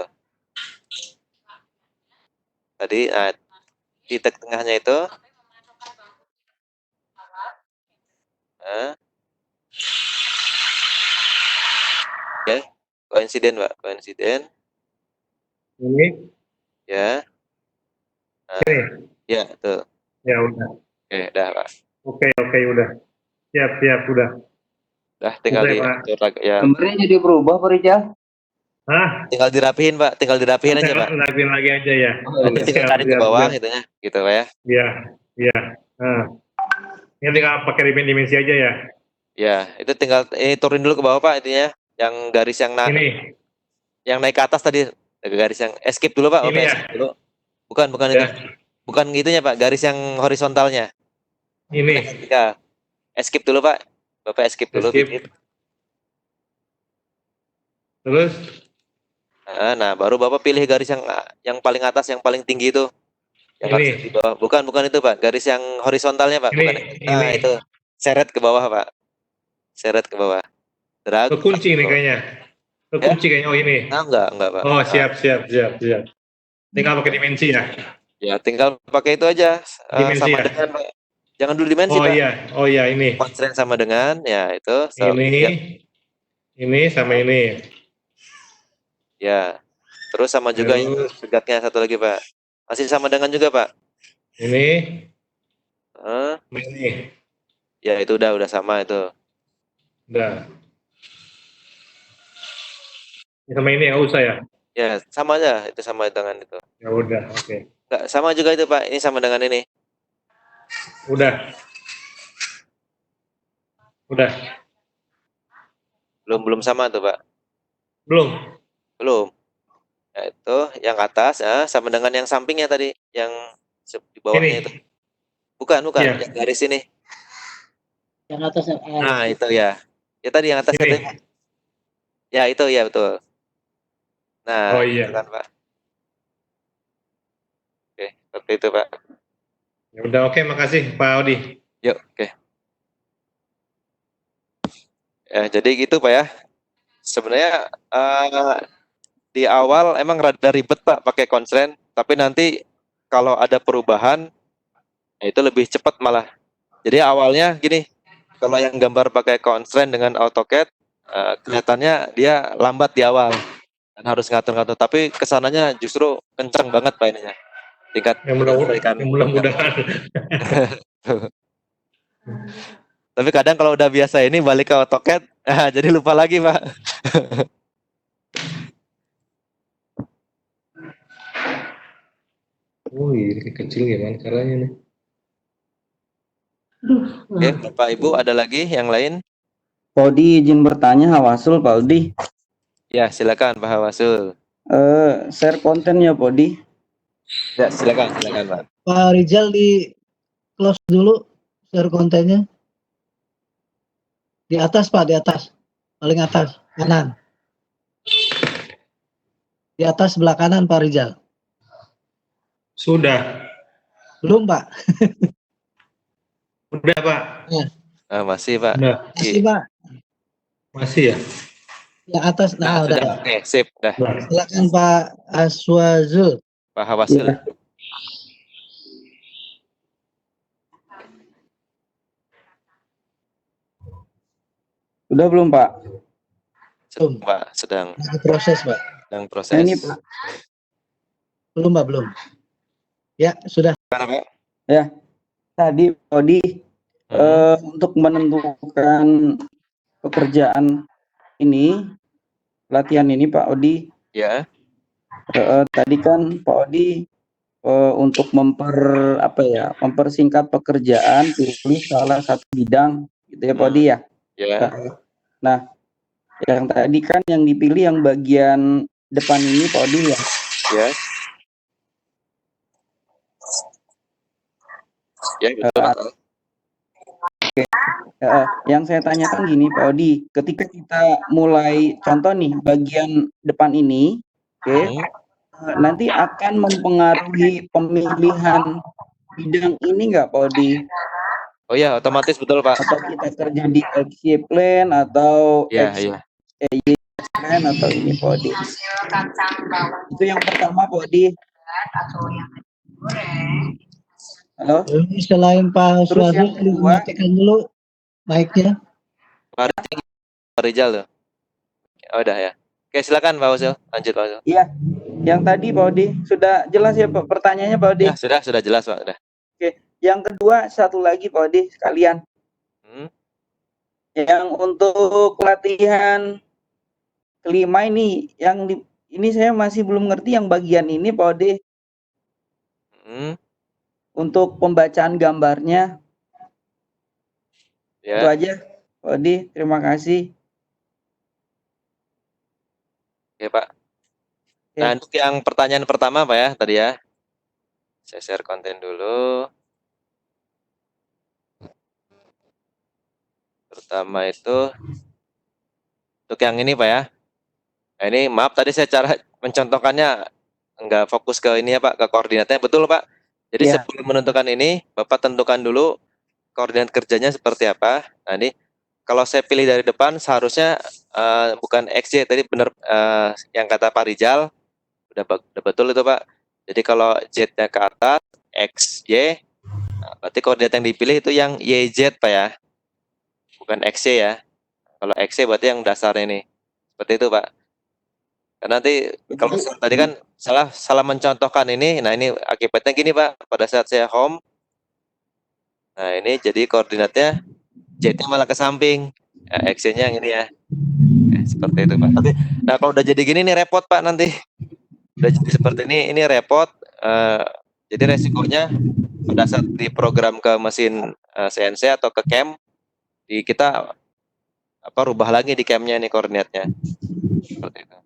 Speaker 1: Tadi di tengahnya itu. Nah, ya, koinsiden Pak, koinsiden.
Speaker 5: Ini,
Speaker 1: Ya. Nah,
Speaker 5: ini,
Speaker 1: ya, tuh.
Speaker 5: ya udah,
Speaker 1: Oke, dah Pak.
Speaker 5: oke, udah, siap, udah,
Speaker 1: Dah tinggal
Speaker 5: Oke,
Speaker 1: di
Speaker 5: Pak.
Speaker 1: ya,
Speaker 2: Gambarnya jadi berubah Pak Rijal.
Speaker 5: hah?
Speaker 1: tinggal dirapihin Pak, tinggal dirapihin aja Pak.
Speaker 5: Lakuin lagi aja ya.
Speaker 1: Nanti tinggal tarik ke bawah itunya, gitu Pak ya.
Speaker 5: Iya, iya. Nah, ini tinggal pakai dimensi aja ya.
Speaker 1: Ya, itu tinggal turunin dulu ke bawah Pak intinya. Yang garis
Speaker 5: Ini,
Speaker 1: yang naik ke atas tadi, garis yang escape dulu Pak,
Speaker 5: Ini ya?
Speaker 1: escape dulu. Bukan itu.
Speaker 5: ya,
Speaker 1: Bukan gitunya Pak, garis yang horizontalnya.
Speaker 5: ini,
Speaker 1: Ya, escape dulu Pak. Bapak escape dulu
Speaker 5: Escape.
Speaker 1: bikin.
Speaker 5: Terus,
Speaker 1: Nah, baru Bapak pilih garis yang paling atas, yang paling tinggi itu. Yang
Speaker 5: Ini.
Speaker 1: harus di bawah. Bukan itu Pak, garis yang horizontalnya Pak,
Speaker 5: Ini,
Speaker 1: bukan. Nah,
Speaker 5: ini.
Speaker 1: itu. Seret ke bawah Pak. Seret ke bawah. Drag.
Speaker 5: Kekunci ini kayaknya. Kekunci kayaknya, oh ini.
Speaker 1: Nah, enggak Pak.
Speaker 5: Oh, siap. Tinggal pakai dimensi ya.
Speaker 1: Ya, tinggal pakai itu aja.
Speaker 5: Dimensi
Speaker 1: Sama
Speaker 5: ya?
Speaker 1: dengan Pak. Jangan dulu dimensi Pak.
Speaker 5: Oh iya, ini.
Speaker 1: Constraint sama dengan, ya itu.
Speaker 5: Ini sama ini.
Speaker 1: Ya. Terus sama juga yang
Speaker 5: Terus.
Speaker 1: tegaknya satu lagi Pak. Masih sama dengan juga Pak.
Speaker 5: Ini,
Speaker 1: Hah?
Speaker 5: ini.
Speaker 1: Ya itu udah sama itu.
Speaker 5: Udah. Ini sama ini nggak usah ya?
Speaker 1: Ya sama aja itu sama dengan itu.
Speaker 5: Ya udah, oke.
Speaker 1: Enggak sama juga itu Pak. Ini sama dengan ini.
Speaker 5: Udah.
Speaker 1: Belum sama tuh Pak.
Speaker 5: Belum.
Speaker 1: Ya itu yang atas sama dengan yang sampingnya tadi, yang di bawahnya
Speaker 5: Ini.
Speaker 1: itu. Bukan,
Speaker 5: Iya.
Speaker 1: yang garis ini.
Speaker 4: Yang atasnya
Speaker 1: Nah, itu ya. Ya tadi yang atas
Speaker 5: Ini.
Speaker 1: katanya. Ya itu ya betul. Nah,
Speaker 5: Oh, iya.
Speaker 1: itu kan Pak. Oke, seperti itu Pak.
Speaker 5: Ya udah, oke, makasih Pak Odi.
Speaker 1: Yuk, oke. Ya, jadi gitu Pak ya. Sebenarnya di awal emang rada ribet Pak pakai constraint, tapi nanti kalau ada perubahan itu lebih cepat malah. Jadi awalnya gini, kalau yang gambar pakai constraint dengan AutoCAD kelihatannya dia lambat di awal dan harus ngatur-ngatur, tapi kesananya justru kencang banget Pak ininya. Tingkat
Speaker 5: Yang mudah-mudahan.
Speaker 1: Tapi kadang kalau udah biasa ini balik ke AutoCAD, jadi lupa lagi Pak.
Speaker 5: Oh, ini kecil gimana caranya nih?
Speaker 1: Oke, Bapak Ibu ada lagi yang lain?
Speaker 6: Pak Odi izin bertanya Hawasul Pak Odi.
Speaker 1: Ya, silakan Pak Hawasul.
Speaker 6: Share kontennya Pak Odi.
Speaker 1: Ya, silakan Pak.
Speaker 4: Pak Rizal di close dulu share kontennya. Di atas Pak, di atas. Paling atas, kanan. Di atas sebelah kanan Pak Rizal.
Speaker 5: Sudah.
Speaker 4: Belum Pak?
Speaker 5: Udah, Pak.
Speaker 1: Masih Pak.
Speaker 5: Udah.
Speaker 4: Masih Pak.
Speaker 5: Masih ya?
Speaker 4: Yang atas, nah
Speaker 1: Sudah.
Speaker 4: udah.
Speaker 1: Oke, sip. Dah.
Speaker 5: Udah.
Speaker 4: Silakan Pak Aswazul.
Speaker 1: Pak Hawasul.
Speaker 6: Iya. Udah belum Pak?
Speaker 1: Sedang, Pak, sedang
Speaker 4: Lagi proses Pak.
Speaker 1: proses.
Speaker 6: Nah, ini Pak.
Speaker 4: Belum Pak, belum. Ya, sudah.
Speaker 1: Gimana, Pak?
Speaker 6: Tadi Pak Odi
Speaker 1: Hmm.
Speaker 6: untuk menentukan pekerjaan ini, latihan ini Pak Odi,
Speaker 1: Ya.
Speaker 6: tadi kan Pak Odi untuk mempersingkat pekerjaan pilih salah satu bidang gitu ya Pak Odi ya.
Speaker 1: Ya.
Speaker 6: Nah, yang tadi kan yang dipilih yang bagian depan ini Pak Odi ya.
Speaker 1: Ya. Ya, betul, Pak.
Speaker 6: Yang saya tanyakan gini Pak Odi, ketika kita mulai contoh nih bagian depan ini, oke, nanti akan mempengaruhi pemilihan bidang ini nggak Pak Odi?
Speaker 1: Oh ya, otomatis betul, Pak.
Speaker 6: Atau kita kerja di XY plan atau
Speaker 1: Ya,
Speaker 6: XY
Speaker 1: ya.
Speaker 6: plan atau ini Pak Odi? Itu yang pertama Pak Odi. Halo?
Speaker 4: Ini selain Pak
Speaker 6: Terus yang
Speaker 4: Aswazul,
Speaker 6: kedua,
Speaker 4: dimatikan dulu mic-nya.
Speaker 1: Pak Rizal tuh. Oh, udah ya. Oke, silakan Pak Hawasul. Lanjut, Pak Hawasul.
Speaker 6: iya, yang tadi Pak Odi sudah jelas ya Pak pertanyaannya Pak Odi.
Speaker 1: Ya, sudah jelas, Pak. Udah.
Speaker 6: Yang kedua satu lagi Pak Odi sekalian. Yang untuk latihan kelima ini ini saya masih belum ngerti yang bagian ini Pak Odi. Untuk pembacaan gambarnya.
Speaker 1: Ya.
Speaker 6: Itu aja Pak Odi, terima kasih.
Speaker 1: Oke, Pak.
Speaker 6: Oke.
Speaker 1: Nah, untuk yang pertanyaan pertama, Pak ya, tadi ya. Saya share konten dulu. Pertama itu untuk yang ini, Pak ya. Nah, ini maaf tadi saya cara mencontohkannya enggak fokus ke ini ya, Pak, ke koordinatnya. Betul, Pak. Jadi
Speaker 6: Ya.
Speaker 1: sebelum menentukan ini, Bapak tentukan dulu koordinat kerjanya seperti apa. Nah, ini kalau saya pilih dari depan seharusnya bukan XY tadi benar yang kata Pak Rizal. Udah betul itu, Pak. Jadi kalau Z-nya ke atas, XY, nah, berarti koordinat yang dipilih itu yang YZ, Pak ya. Bukan XY ya. Kalau XY berarti yang dasarnya ini. Seperti itu, Pak. Karena nanti kalau tadi kan salah mencontohkan ini. Nah, ini akibatnya gini, Pak. Pada saat saya home, nah ini jadi koordinatnya Z-nya malah ke samping. Nah, XY-nya yang ini ya. Seperti itu, Pak. Nah, kalau udah jadi gini nih repot, Pak, nanti. Udah jadi seperti ini repot. Jadi resikonya pada saat diprogram ke mesin CNC atau ke CAM, kita rubah lagi di CAM-nya nih koordinatnya. Seperti itu.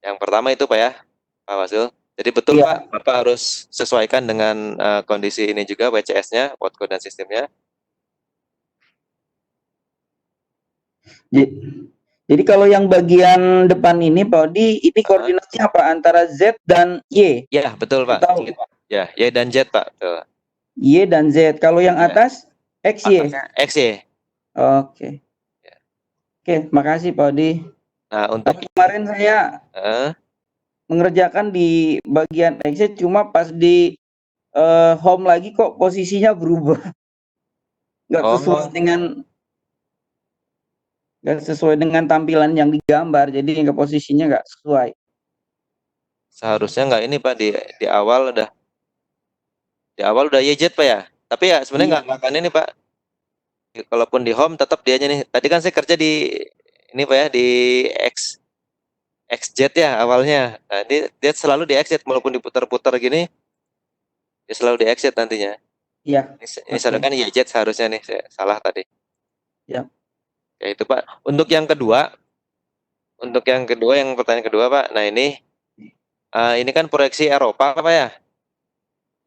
Speaker 1: Yang pertama itu Pak ya, Pak Wasil. Jadi betul
Speaker 6: Ya.
Speaker 1: Pak, Bapak harus sesuaikan dengan kondisi ini juga WCS-nya, World Coordinate System-nya.
Speaker 6: Jadi kalau yang bagian depan ini Pak Odi, ini koordinatnya apa antara Z dan Y?
Speaker 1: Ya, betul Pak.
Speaker 6: Tahu.
Speaker 1: Ya, Y dan Z Pak. Betul.
Speaker 6: Y dan Z. Kalau yang
Speaker 1: Ya.
Speaker 6: atas XY.
Speaker 1: XY.
Speaker 6: Oke. Oke, makasih Pak Odi.
Speaker 1: Nah, untuk
Speaker 6: kemarin saya mengerjakan di bagian XY, cuma pas di home lagi kok posisinya berubah. Nggak sesuai dengan tampilan yang digambar, jadi posisinya nggak sesuai.
Speaker 1: Seharusnya nggak ini Pak, di awal udah YZ Pak ya. Tapi ya sebenarnya nggak akan ini Pak. kalaupun di home tetap dianya nih. Tadi kan saya kerja di ini Pak ya, di XZ ya awalnya. Nah, dia selalu di XZ walaupun diputar-putar gini, dia selalu di XZ nantinya.
Speaker 6: Iya.
Speaker 1: Ini
Speaker 6: Oke.
Speaker 1: seharusnya kan YZ seharusnya nih, saya salah tadi.
Speaker 6: Ya.
Speaker 1: Ya itu Pak. Untuk yang kedua, yang pertanyaan kedua Pak. Nah ini kan proyeksi Eropa Pak ya.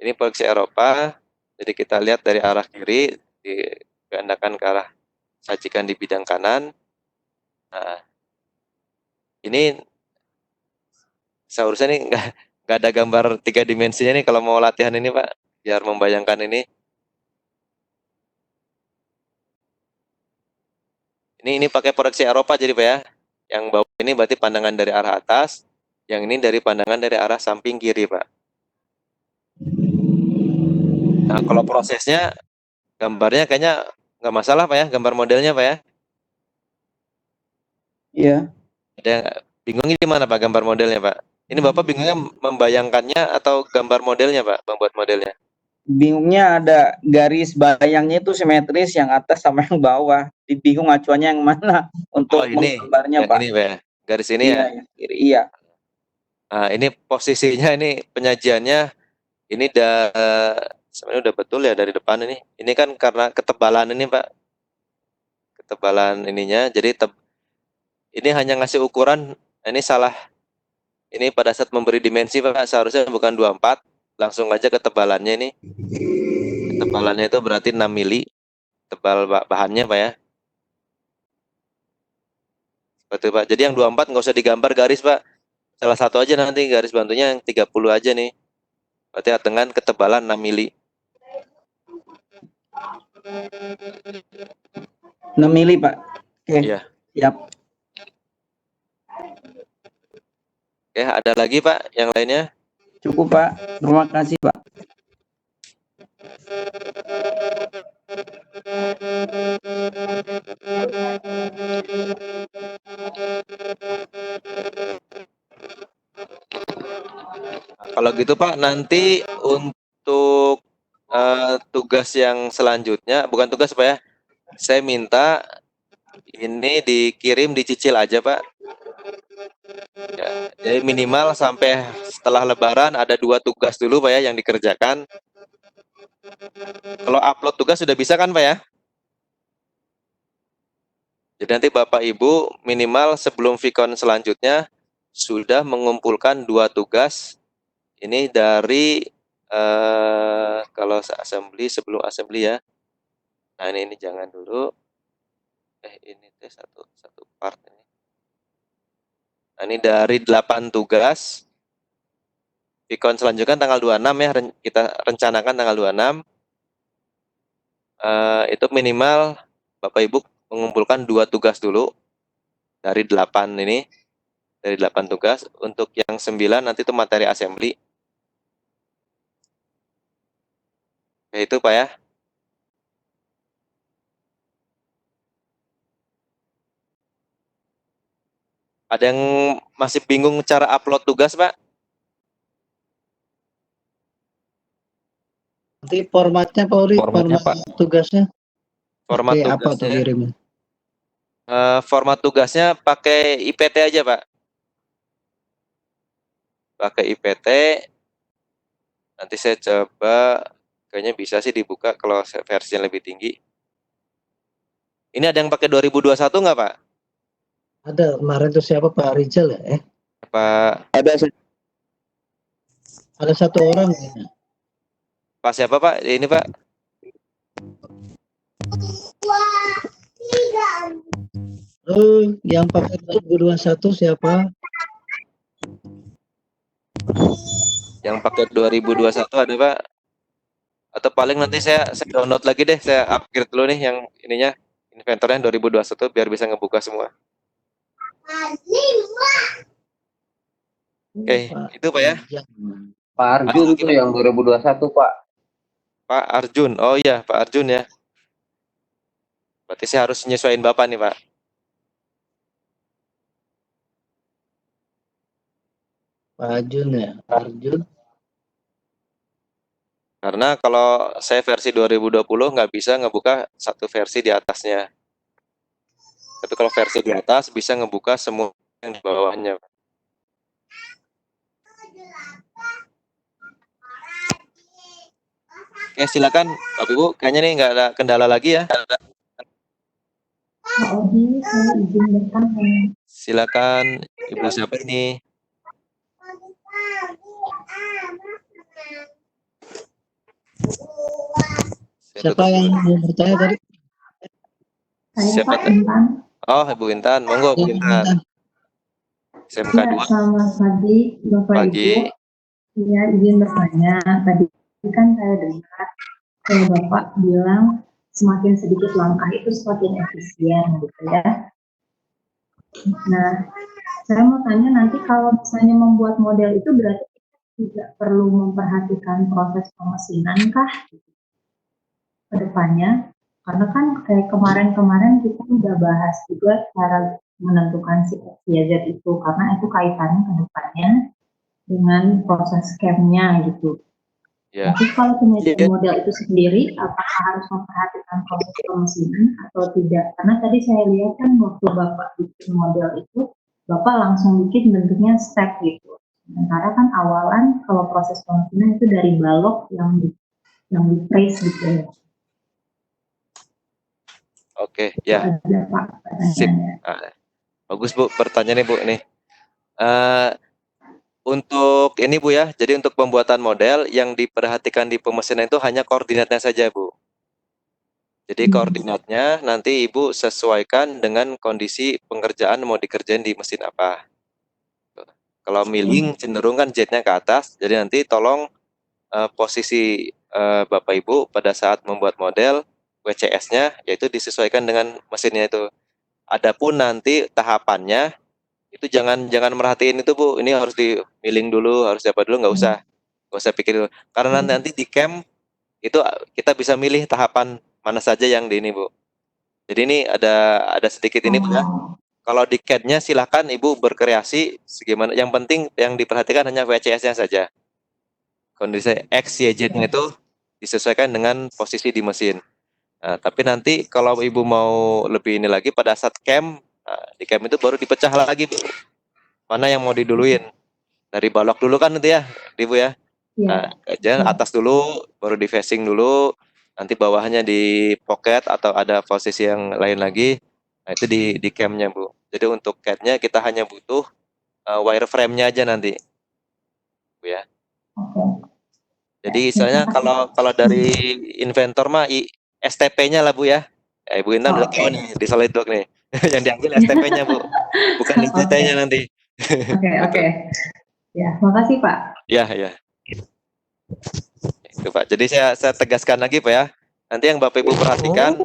Speaker 1: Ini proyeksi Eropa. Jadi kita lihat dari arah kiri, digandakan ke arah sajikan di bidang kanan. Nah, ini seharusnya nih nggak ada gambar 3 dimensinya nih kalau mau latihan ini Pak, biar membayangkan ini. Ini pakai proyeksi Eropa jadi Pak ya. Yang bawah ini berarti pandangan dari arah atas, yang ini dari pandangan dari arah samping kiri Pak. Nah kalau prosesnya, gambarnya kayaknya nggak masalah Pak ya, gambar modelnya Pak ya.
Speaker 6: Iya.
Speaker 1: Ada yang bingung ini di mana Pak gambar modelnya Pak? Ini Bapak bingungnya membayangkannya atau gambar modelnya Pak, membuat modelnya?
Speaker 6: Bingungnya ada garis bayangnya itu simetris yang atas sama yang bawah. Bingung acuannya yang mana untuk
Speaker 1: Oh ini,
Speaker 6: menggambarnya,
Speaker 1: yang
Speaker 6: Pak.
Speaker 1: ini Pak ya, garis ini
Speaker 6: Iya,
Speaker 1: ya.
Speaker 6: yang kiri. Iya.
Speaker 1: Nah ini posisinya, ini penyajiannya, ini sebenarnya udah betul ya dari depan ini. Ini kan karena ketebalan ini Pak, ketebalan ininya, jadi ini hanya ngasih ukuran, ini salah. Ini pada saat memberi dimensi Pak, seharusnya bukan 24, langsung aja ketebalannya ini. Ketebalannya itu berarti 6 mili, tebal bahannya Pak ya. Seperti Pak. Jadi yang 24 nggak usah digambar garis Pak. Salah satu aja nanti garis bantunya yang 30 aja nih. Berarti dengan ketebalan 6 mili.
Speaker 6: 6 mili, Pak. Oke.
Speaker 1: Iya.
Speaker 6: Siap.
Speaker 1: Oke, ada lagi Pak yang lainnya?
Speaker 6: Cukup, Pak. Terima kasih, Pak.
Speaker 1: Kalau gitu Pak, nanti untuk tugas yang selanjutnya, bukan tugas Pak ya, saya minta ini dikirim, dicicil aja Pak. Ya, jadi minimal sampai setelah Lebaran ada 2 tugas dulu Pak ya yang dikerjakan. Kalau upload tugas sudah bisa kan Pak ya? Jadi nanti Bapak Ibu minimal sebelum Vicon selanjutnya sudah mengumpulkan 2 tugas. Ini dari kalau assembly, sebelum assembly ya. Nah ini jangan dulu. Ini teh satu part ini. Nah, ini dari 8 tugas. Vicon selanjutnya tanggal 26 ya, kita rencanakan tanggal 26. Itu minimal Bapak Ibu mengumpulkan 2 tugas dulu dari 8 ini. Dari 8 tugas. Untuk yang 9 nanti itu materi assembly. Ya itu Pak ya. Ada yang masih bingung cara upload tugas Pak?
Speaker 4: Nanti formatnya Pak Uli,
Speaker 3: Formatnya,
Speaker 4: format tugasnya
Speaker 1: Format
Speaker 4: pakai apa tuh
Speaker 1: tugasnya,
Speaker 4: kirimnya?
Speaker 1: format tugasnya pakai IPT aja Pak. Pakai IPT. Nanti saya coba, kayaknya bisa sih dibuka kalau versi yang lebih tinggi. Ini ada yang pakai 2021 nggak Pak?
Speaker 4: Ada kemarin tuh siapa Pak Rizal ya?
Speaker 1: Pak
Speaker 4: Ada 1 orang kayaknya.
Speaker 1: Pak siapa Pak? Ini Pak.
Speaker 4: Yang pakai 2021 siapa?
Speaker 1: Yang pakai 2021 ada Pak? Atau paling nanti saya download lagi deh, saya upgrade dulu nih yang ininya, inventornya 2021 biar bisa ngebuka semua. Oke, itu Pak ya.
Speaker 2: Pak Arjun tuh yang 2021, Pak.
Speaker 1: Pak Arjun. Oh iya, Pak Arjun ya. Berarti saya harus nyesuaiin Bapak nih, Pak.
Speaker 4: Pak Arjun ya, Arjun.
Speaker 1: Karena kalau saya versi 2020 nggak bisa ngebuka satu versi di atasnya. Tapi kalau versi di atas bisa ngebuka semua yang di bawahnya. Oke, silakan Bapak Ibu. Kayaknya nih nggak ada kendala lagi ya.
Speaker 7: Pak Odi, saya izin bertanya.
Speaker 1: Silakan Ibu siapa ini? Saya
Speaker 4: Siapa
Speaker 1: tutup
Speaker 4: yang
Speaker 1: dulu.
Speaker 4: mau bertanya tadi?
Speaker 7: Saya
Speaker 1: Siapa
Speaker 7: Pak
Speaker 1: tuh?
Speaker 7: Intan.
Speaker 1: Oh, Ibu Intan. Monggo Bu
Speaker 4: Ya,
Speaker 1: Intan.
Speaker 4: Intan.
Speaker 1: SMK
Speaker 7: Ya,
Speaker 1: 2
Speaker 7: selamat pagi Bapak
Speaker 1: pagi.
Speaker 7: Ibu. Ya, izin bertanya. Tadi kan saya dengar Bapak bilang semakin sedikit langkah itu semakin efisien gitu ya. Nah, saya mau tanya nanti kalau misalnya membuat model itu berarti tidak perlu memperhatikan proses pemesinan kah ke depannya? Karena kan kayak kemarin-kemarin kita udah bahas juga cara menentukan si X, Y, Z itu, karena itu kaitannya ke depannya dengan proses scam-nya gitu.
Speaker 1: Ya.
Speaker 7: Tapi kalau penelitian
Speaker 1: Iya.
Speaker 7: model itu sendiri, apakah harus memperhatikan proses pemesinan atau tidak? Karena tadi saya lihat kan waktu Bapak bikin model itu, Bapak langsung bikin bentuknya stack gitu. Sementara kan awalan kalau proses pemesinan itu dari balok yang di trace gitu ya.
Speaker 1: Oke,
Speaker 7: Itu
Speaker 1: ya.
Speaker 7: aja Pak
Speaker 1: Sip.
Speaker 7: pertanyaannya.
Speaker 1: Bagus Bu, pertanyaan nih Bu nih. Untuk ini Bu ya, jadi untuk pembuatan model yang diperhatikan di pemesinan itu hanya koordinatnya saja Bu. Jadi koordinatnya nanti Ibu sesuaikan dengan kondisi pengerjaan mau dikerjain di mesin apa. Kalau milling cenderung kan jetnya ke atas, jadi nanti tolong posisi Bapak Ibu pada saat membuat model WCS-nya yaitu disesuaikan dengan mesinnya itu. Adapun nanti tahapannya itu jangan merhatiin itu Bu, ini harus di milling dulu, harus apa dulu, nggak usah pikir dulu. Karena nanti di camp itu kita bisa milih tahapan mana saja yang di ini Bu. Jadi ini ada sedikit ini Bu ya. Kalau di CAD-nya silakan Ibu berkreasi segimana. Yang penting yang diperhatikan hanya WCS-nya saja. Kondisi X, Y, Z-nya itu disesuaikan dengan posisi di mesin. Nah, tapi nanti kalau Ibu mau lebih ini lagi pada saat camp, di camp itu baru dipecah lagi Bu. Mana yang mau diduluin? Dari balok dulu kan itu ya, Ibu ya. Nah, aja atas dulu, baru di facing dulu, nanti bawahnya di pocket atau ada posisi yang lain lagi. Nah, itu di camnya Bu. Jadi untuk CAD-nya kita hanya butuh wireframe-nya aja nanti, Bu ya. Jadi istilahnya kalau dari inventor mah STP-nya lah Bu ya. Ibu Intan udah tahu nih di SolidWorks nih. Yang diambil STP-nya Bu, bukan ICT-nya nanti.
Speaker 7: Oke. Ya, makasih Pak.
Speaker 1: Ya. Itu Pak. Jadi saya tegaskan lagi Pak ya. Nanti yang Bapak Ibu perhatikan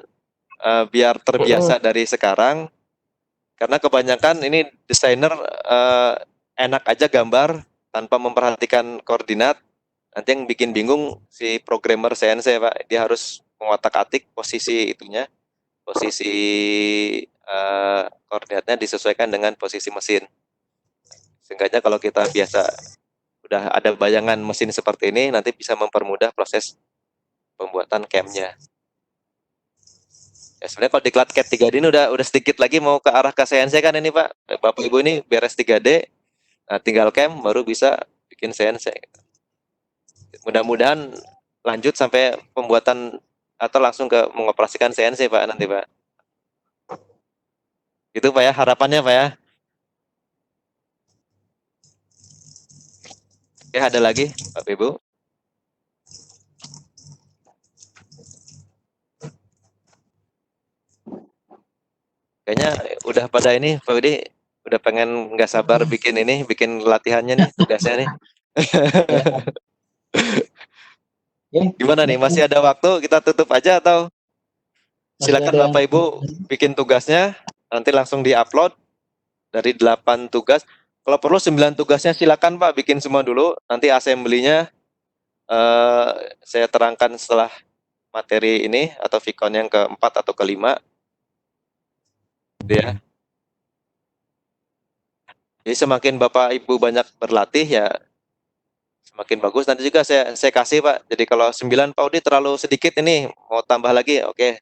Speaker 1: biar terbiasa dari sekarang, karena kebanyakan ini desainer enak aja gambar tanpa memperhatikan koordinat. Nanti yang bikin bingung si programmer CNC Pak, dia harus mengotak-atik posisi itunya, posisi koordinatnya disesuaikan dengan posisi mesin. Sehingga kalau kita biasa udah ada bayangan mesin seperti ini, nanti bisa mempermudah proses pembuatan cam-nya. Ya sebenarnya kalau diklat CAD 3D ini udah sedikit lagi mau ke arah ke CNC kan ini Pak. Bapak Ibu ini beres 3D, nah tinggal cam baru bisa bikin CNC. Mudah-mudahan lanjut sampai pembuatan atau langsung ke mengoperasikan CNC Pak nanti Pak. Itu Pak ya harapannya Pak ya. Oke, ada lagi Bapak Ibu? Kayaknya udah pada ini Pak Widi udah pengen nggak sabar bikin latihannya nih, tugasnya nih. Gimana nih, masih ada waktu kita tutup aja atau silakan Bapak Ibu bikin tugasnya, nanti langsung di-upload dari 8 tugas. Kalau perlu 9 tugasnya silakan Pak bikin semua dulu, nanti assembly-nya saya terangkan setelah materi ini atau Vicon yang keempat atau kelima. Gitu ya. Jadi semakin Bapak Ibu banyak berlatih ya Semakin bagus nanti juga saya kasih Pak. Jadi kalau 9 Pak Udi terlalu sedikit ini, mau tambah lagi, oke.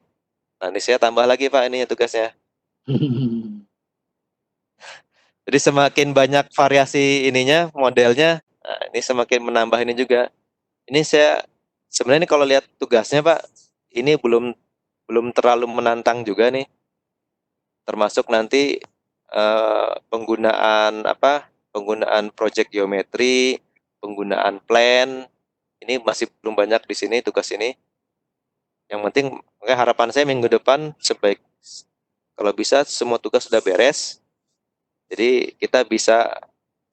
Speaker 1: Nanti saya tambah lagi Pak ini tugasnya. Jadi semakin banyak variasi ininya, modelnya, nah ini semakin menambah ini juga. Ini saya sebenarnya ini kalau lihat tugasnya Pak, ini belum terlalu menantang juga nih. Termasuk nanti penggunaan project geometri, penggunaan plan, ini masih belum banyak di sini tugas ini. Yang penting harapan saya minggu depan kalau bisa semua tugas sudah beres. Jadi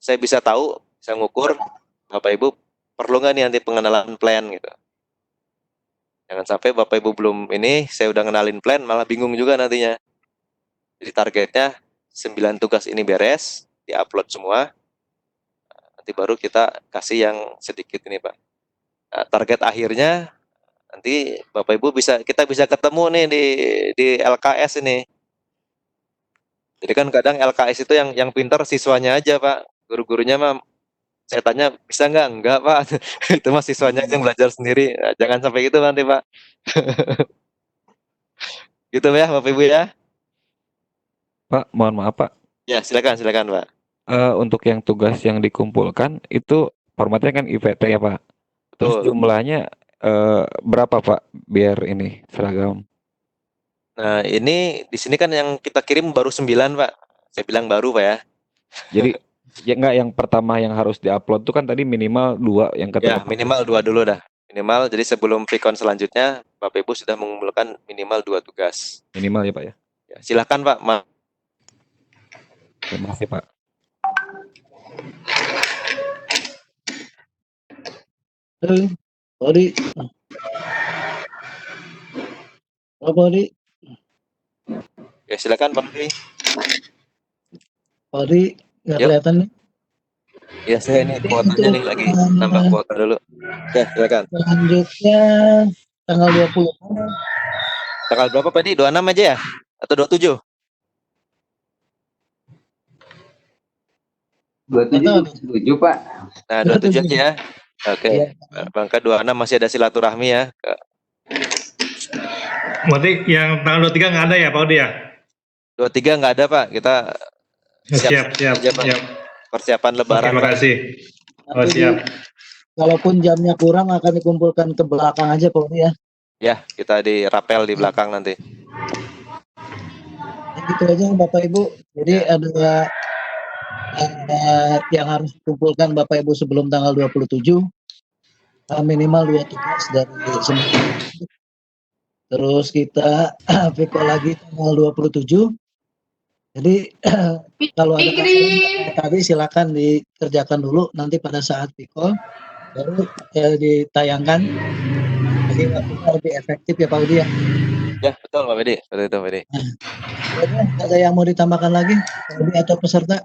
Speaker 1: saya bisa tahu, bisa ngukur Bapak Ibu perlu nggak nih nanti pengenalan plan gitu. Jangan sampai Bapak Ibu belum ini, saya udah ngenalin plan malah bingung juga nantinya. Jadi targetnya 9 tugas ini beres, diupload semua. Nanti baru kita kasih yang sedikit ini Pak. Nah, target akhirnya nanti Bapak Ibu kita bisa ketemu nih di LKS ini. Jadi kan kadang LKS itu yang pintar siswanya aja Pak. Guru-gurunya mah saya tanya bisa nggak? Enggak Pak. Itu mah siswanya yang belajar sendiri. Nah, jangan sampai gitu nanti Pak. Gitu ya Bapak Ibu ya.
Speaker 3: Pak, mohon maaf Pak.
Speaker 1: Ya silakan Pak.
Speaker 3: Untuk yang tugas yang dikumpulkan itu formatnya kan IPT ya Pak. Terus
Speaker 1: Betul.
Speaker 3: jumlahnya berapa Pak biar ini seragam?
Speaker 1: Nah ini di sini kan yang kita kirim baru 9 Pak. Saya bilang baru Pak ya.
Speaker 3: Jadi ya enggak, yang pertama yang harus diupload itu kan tadi minimal 2, yang
Speaker 1: Ya
Speaker 3: kedua
Speaker 1: minimal 2 dulu dah. Minimal jadi sebelum Vicon selanjutnya Bapak Ibu sudah mengumpulkan minimal 2 tugas.
Speaker 3: minimal ya Pak ya.
Speaker 1: Ya, silakan Pak.
Speaker 3: Terima kasih Pak.
Speaker 4: Odi, apa Odi?
Speaker 1: Ya silakan Pak Udi.
Speaker 4: Odi nggak
Speaker 1: Yuk.
Speaker 4: kelihatan nih.
Speaker 1: Ya saya ini kuotanya nih lagi nambah kuota dulu. Ya silakan.
Speaker 4: Selanjutnya tanggal 20.
Speaker 1: Tanggal berapa Pak Di? 26 aja ya? Atau 27?
Speaker 2: 27 Pak.
Speaker 1: Nah 27 aja ya. Oke.
Speaker 4: Iya.
Speaker 1: Bangka 26 masih ada silaturahmi ya.
Speaker 5: Berarti yang tanggal 23 nggak ada ya Pak Odi ya?
Speaker 1: 23 nggak ada Pak. Kita
Speaker 5: Siap.
Speaker 1: aja, Pak. Persiapan lebaran.
Speaker 5: Terima kasih. Oh,
Speaker 4: Nanti
Speaker 5: siap.
Speaker 4: Kalaupun jamnya kurang akan dikumpulkan ke belakang aja Pak Odi ya.
Speaker 1: Ya, kita di rapel di belakang nanti.
Speaker 4: Gitu aja Bapak Ibu. Jadi ada yang harus dikumpulkan Bapak Ibu sebelum tanggal 27. Minimal 2 tugas dari semua. Terus kita Viko lagi tanggal 27. Jadi kalau ada masalah tadi silakan dikerjakan dulu, nanti pada saat Viko baru ditayangkan. Jadi waktunya lebih efektif ya Pak Udi ya.
Speaker 1: Ya, betul Pak Bedi. Betul itu Pak Bedi.
Speaker 4: Ada yang mau ditambahkan lagi Pak Udi atau peserta?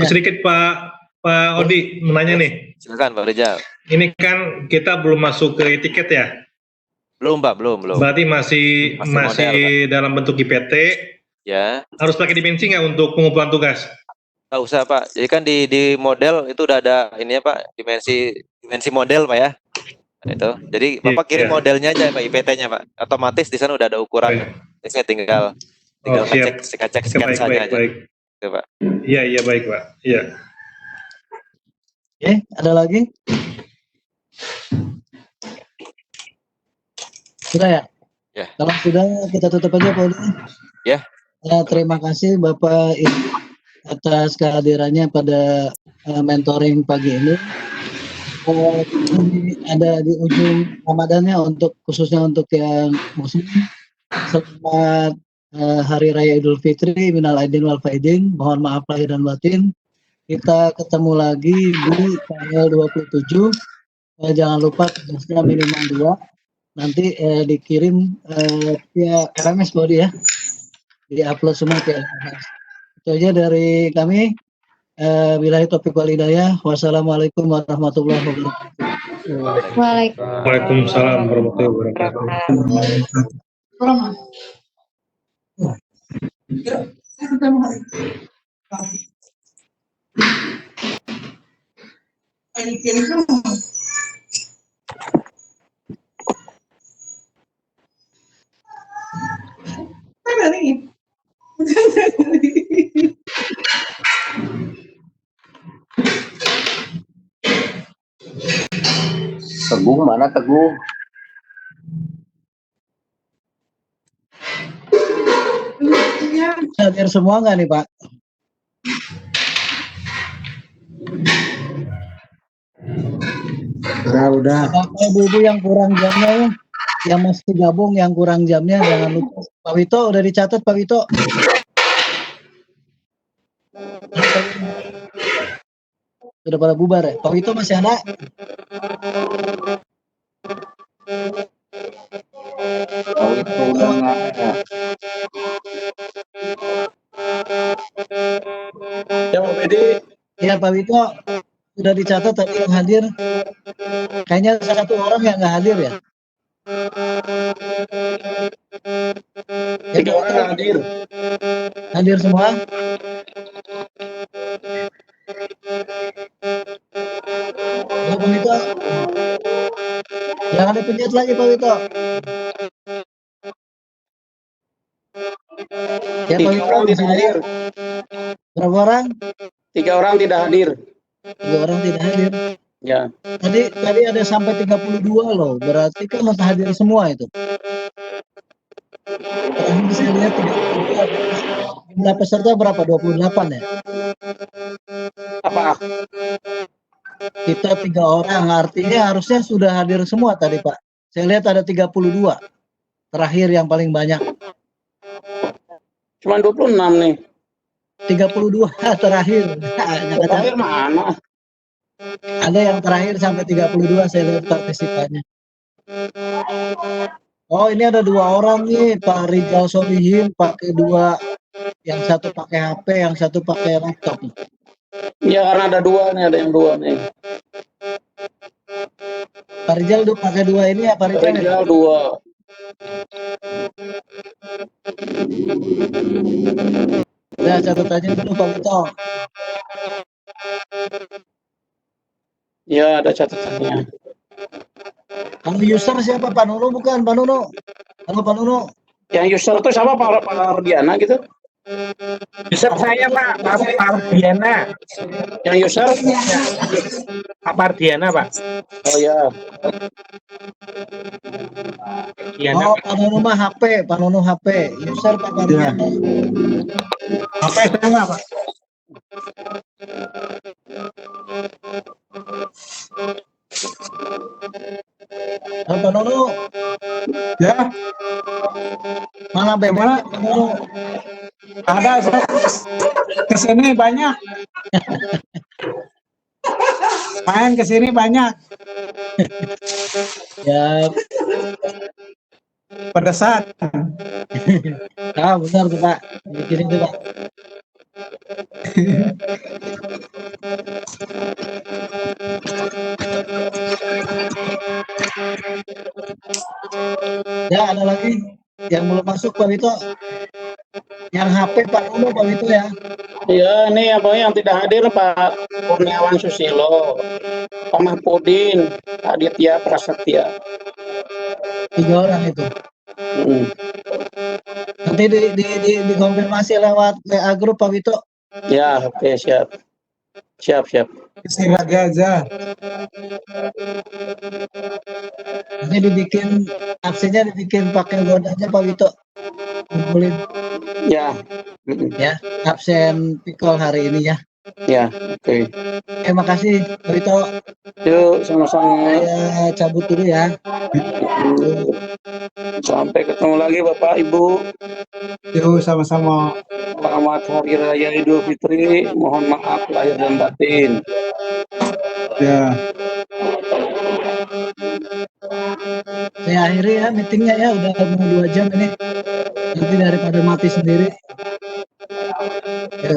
Speaker 5: Sedikit Pak Odi menanya nih.
Speaker 1: Silakan Pak Rizal.
Speaker 5: Ini kan kita belum masuk ke etiket ya?
Speaker 1: Belum Pak, belum.
Speaker 5: Berarti masih
Speaker 1: model,
Speaker 5: dalam bentuk IPT.
Speaker 1: Ya.
Speaker 5: Harus pakai dimensi nggak untuk pengumpulan tugas?
Speaker 1: Nggak usah Pak. Jadi kan di model itu udah ada ini ya Pak, dimensi model Pak ya. Itu. Jadi Bapak kirim modelnya aja Pak, IPT-nya Pak. Otomatis di sana udah ada ukuran. Jadi saya tinggal cek sketsanya aja.
Speaker 5: Baik.
Speaker 1: Itu, Pak.
Speaker 5: Iya baik Pak. Iya.
Speaker 4: Oke, ada lagi? Sudah ya?
Speaker 1: Ya.
Speaker 4: Kalau sudah kita tutup aja Pak Udi.
Speaker 1: Ya.
Speaker 4: Terima kasih Bapak Ibu atas kehadirannya pada mentoring pagi ini. Ada di ujung Ramadannya khususnya untuk yang muslim. Selamat Hari Raya Idul Fitri, minal aidin wal faidin. Mohon maaf lahir dan batin. Kita ketemu lagi di tanggal 27. Jangan lupa tugasnya minimal 2. Nanti dikirim via RMS Bodi ya. Di-upload semua via RMS. Itu aja dari kami. Billahi taufiq wal hidayah. Wassalamualaikum warahmatullahi wabarakatuh.
Speaker 5: Waalaikumsalam warahmatullahi wabarakatuh.
Speaker 2: Teguh mana Teguh?
Speaker 4: Hadir semua nggak nih Pak?
Speaker 8: Udah.
Speaker 4: Bapak Ibu yang kurang jamnya ya, yang masih gabung yang kurang jamnya jangan lupa. Pak Wito udah dicatat Pak Wito. Sudah pada bubar ya? Pak Wito masih ada?
Speaker 2: Oh itu udah nggak ada.
Speaker 8: Ya Pak Bedi.
Speaker 4: Ya Pak Wito sudah dicatat tadi yang hadir. Kayaknya satu orang yang nggak hadir ya. Ya,
Speaker 8: 3 orang nggak hadir.
Speaker 4: hadir semua. Ya Pak Wito. Jangan dipencet lagi Pak Wito. Ya Pak
Speaker 8: 3
Speaker 4: Wito
Speaker 8: orang tidak
Speaker 4: masih ada.
Speaker 8: hadir.
Speaker 4: Berapa orang?
Speaker 8: 3 orang tidak hadir.
Speaker 4: 3 orang tidak hadir.
Speaker 8: Ya.
Speaker 4: Tadi ada sampai 32 loh. Berarti kan harus hadir semua itu. Terakhir saya lihat 32. Jumlah peserta berapa? 28 ya?
Speaker 8: Apa?
Speaker 4: Kita 3 orang. Artinya harusnya sudah hadir semua tadi Pak. Saya lihat ada 32. Terakhir yang paling banyak.
Speaker 8: Cuma 26 nih.
Speaker 4: 32 terakhir. Nggak
Speaker 8: Terakhir
Speaker 4: kata-
Speaker 8: mana?
Speaker 4: Ada yang terakhir sampai 32 saya lihat partisipannya. Oh ini ada 2 orang nih, Pak Rizal Solihin pakai 2, yang satu pakai HP, yang satu pakai laptop.
Speaker 8: Ya karena ada 2 nih, ada yang 2 nih.
Speaker 4: Pak Rizal tuh pakai 2 ini ya Pak Rizal. Ya?
Speaker 8: Rizal 2.
Speaker 4: Udah catat aja dulu Pak Wito.
Speaker 8: Ya ada catatannya.
Speaker 4: Kalau user siapa Pak Nuno bukan Pak Nuno? Halo Pak Nuno.
Speaker 8: Yang user itu siapa Pak Ardiana gitu?
Speaker 9: User saya Pak Ardiana.
Speaker 8: Yang user?
Speaker 9: Pak Ardiana Pak.
Speaker 8: Oh ya.
Speaker 9: Ardiana.
Speaker 4: Oh Pak Nuno mah HP, Pak Nuno HP. User Pak Ardiana.
Speaker 9: HP saya nggak Pak.
Speaker 4: Halo Pak Nuno.
Speaker 9: Ya.
Speaker 4: Mana bagaimana Pak Nuno?
Speaker 9: Ada saya kesini banyak. Main kesini banyak.
Speaker 4: Ya,
Speaker 9: Pada saat
Speaker 4: benar tuh Pak. Bikin itu Pak. Ya ada lagi yang belum masuk Pak Wito. Yang HP Pak Nuno Pak Wito ya.
Speaker 8: Ya ini apa yang tidak hadir Pak Kurniawan Susilo, Pak Mahpudin, Pak Aditya Prasetya.
Speaker 4: 3 orang itu. Nanti dikonfirmasi lewat WA grup Pak Wito.
Speaker 8: Ya oke siap. Siap.
Speaker 9: kesini lagi aja.
Speaker 4: Nanti dibikin absennya dibikin pakai Word aja Pak Wito. Kumpulin
Speaker 8: Ya.
Speaker 4: ya absen pikol hari ini ya.
Speaker 8: Ya oke.
Speaker 4: Terima kasih Pak Wito.
Speaker 8: Yuk sama-sama.
Speaker 4: Saya cabut dulu ya.
Speaker 8: Sampai ketemu lagi Bapak Ibu.
Speaker 9: Yuk sama-sama.
Speaker 8: Selamat Hari Raya Idul Fitri. Mohon maaf lahir dan batin.
Speaker 9: Ya.
Speaker 4: Saya akhiri ya meetingnya ya, udah mau 2 jam ini. Nanti daripada mati sendiri. Ya.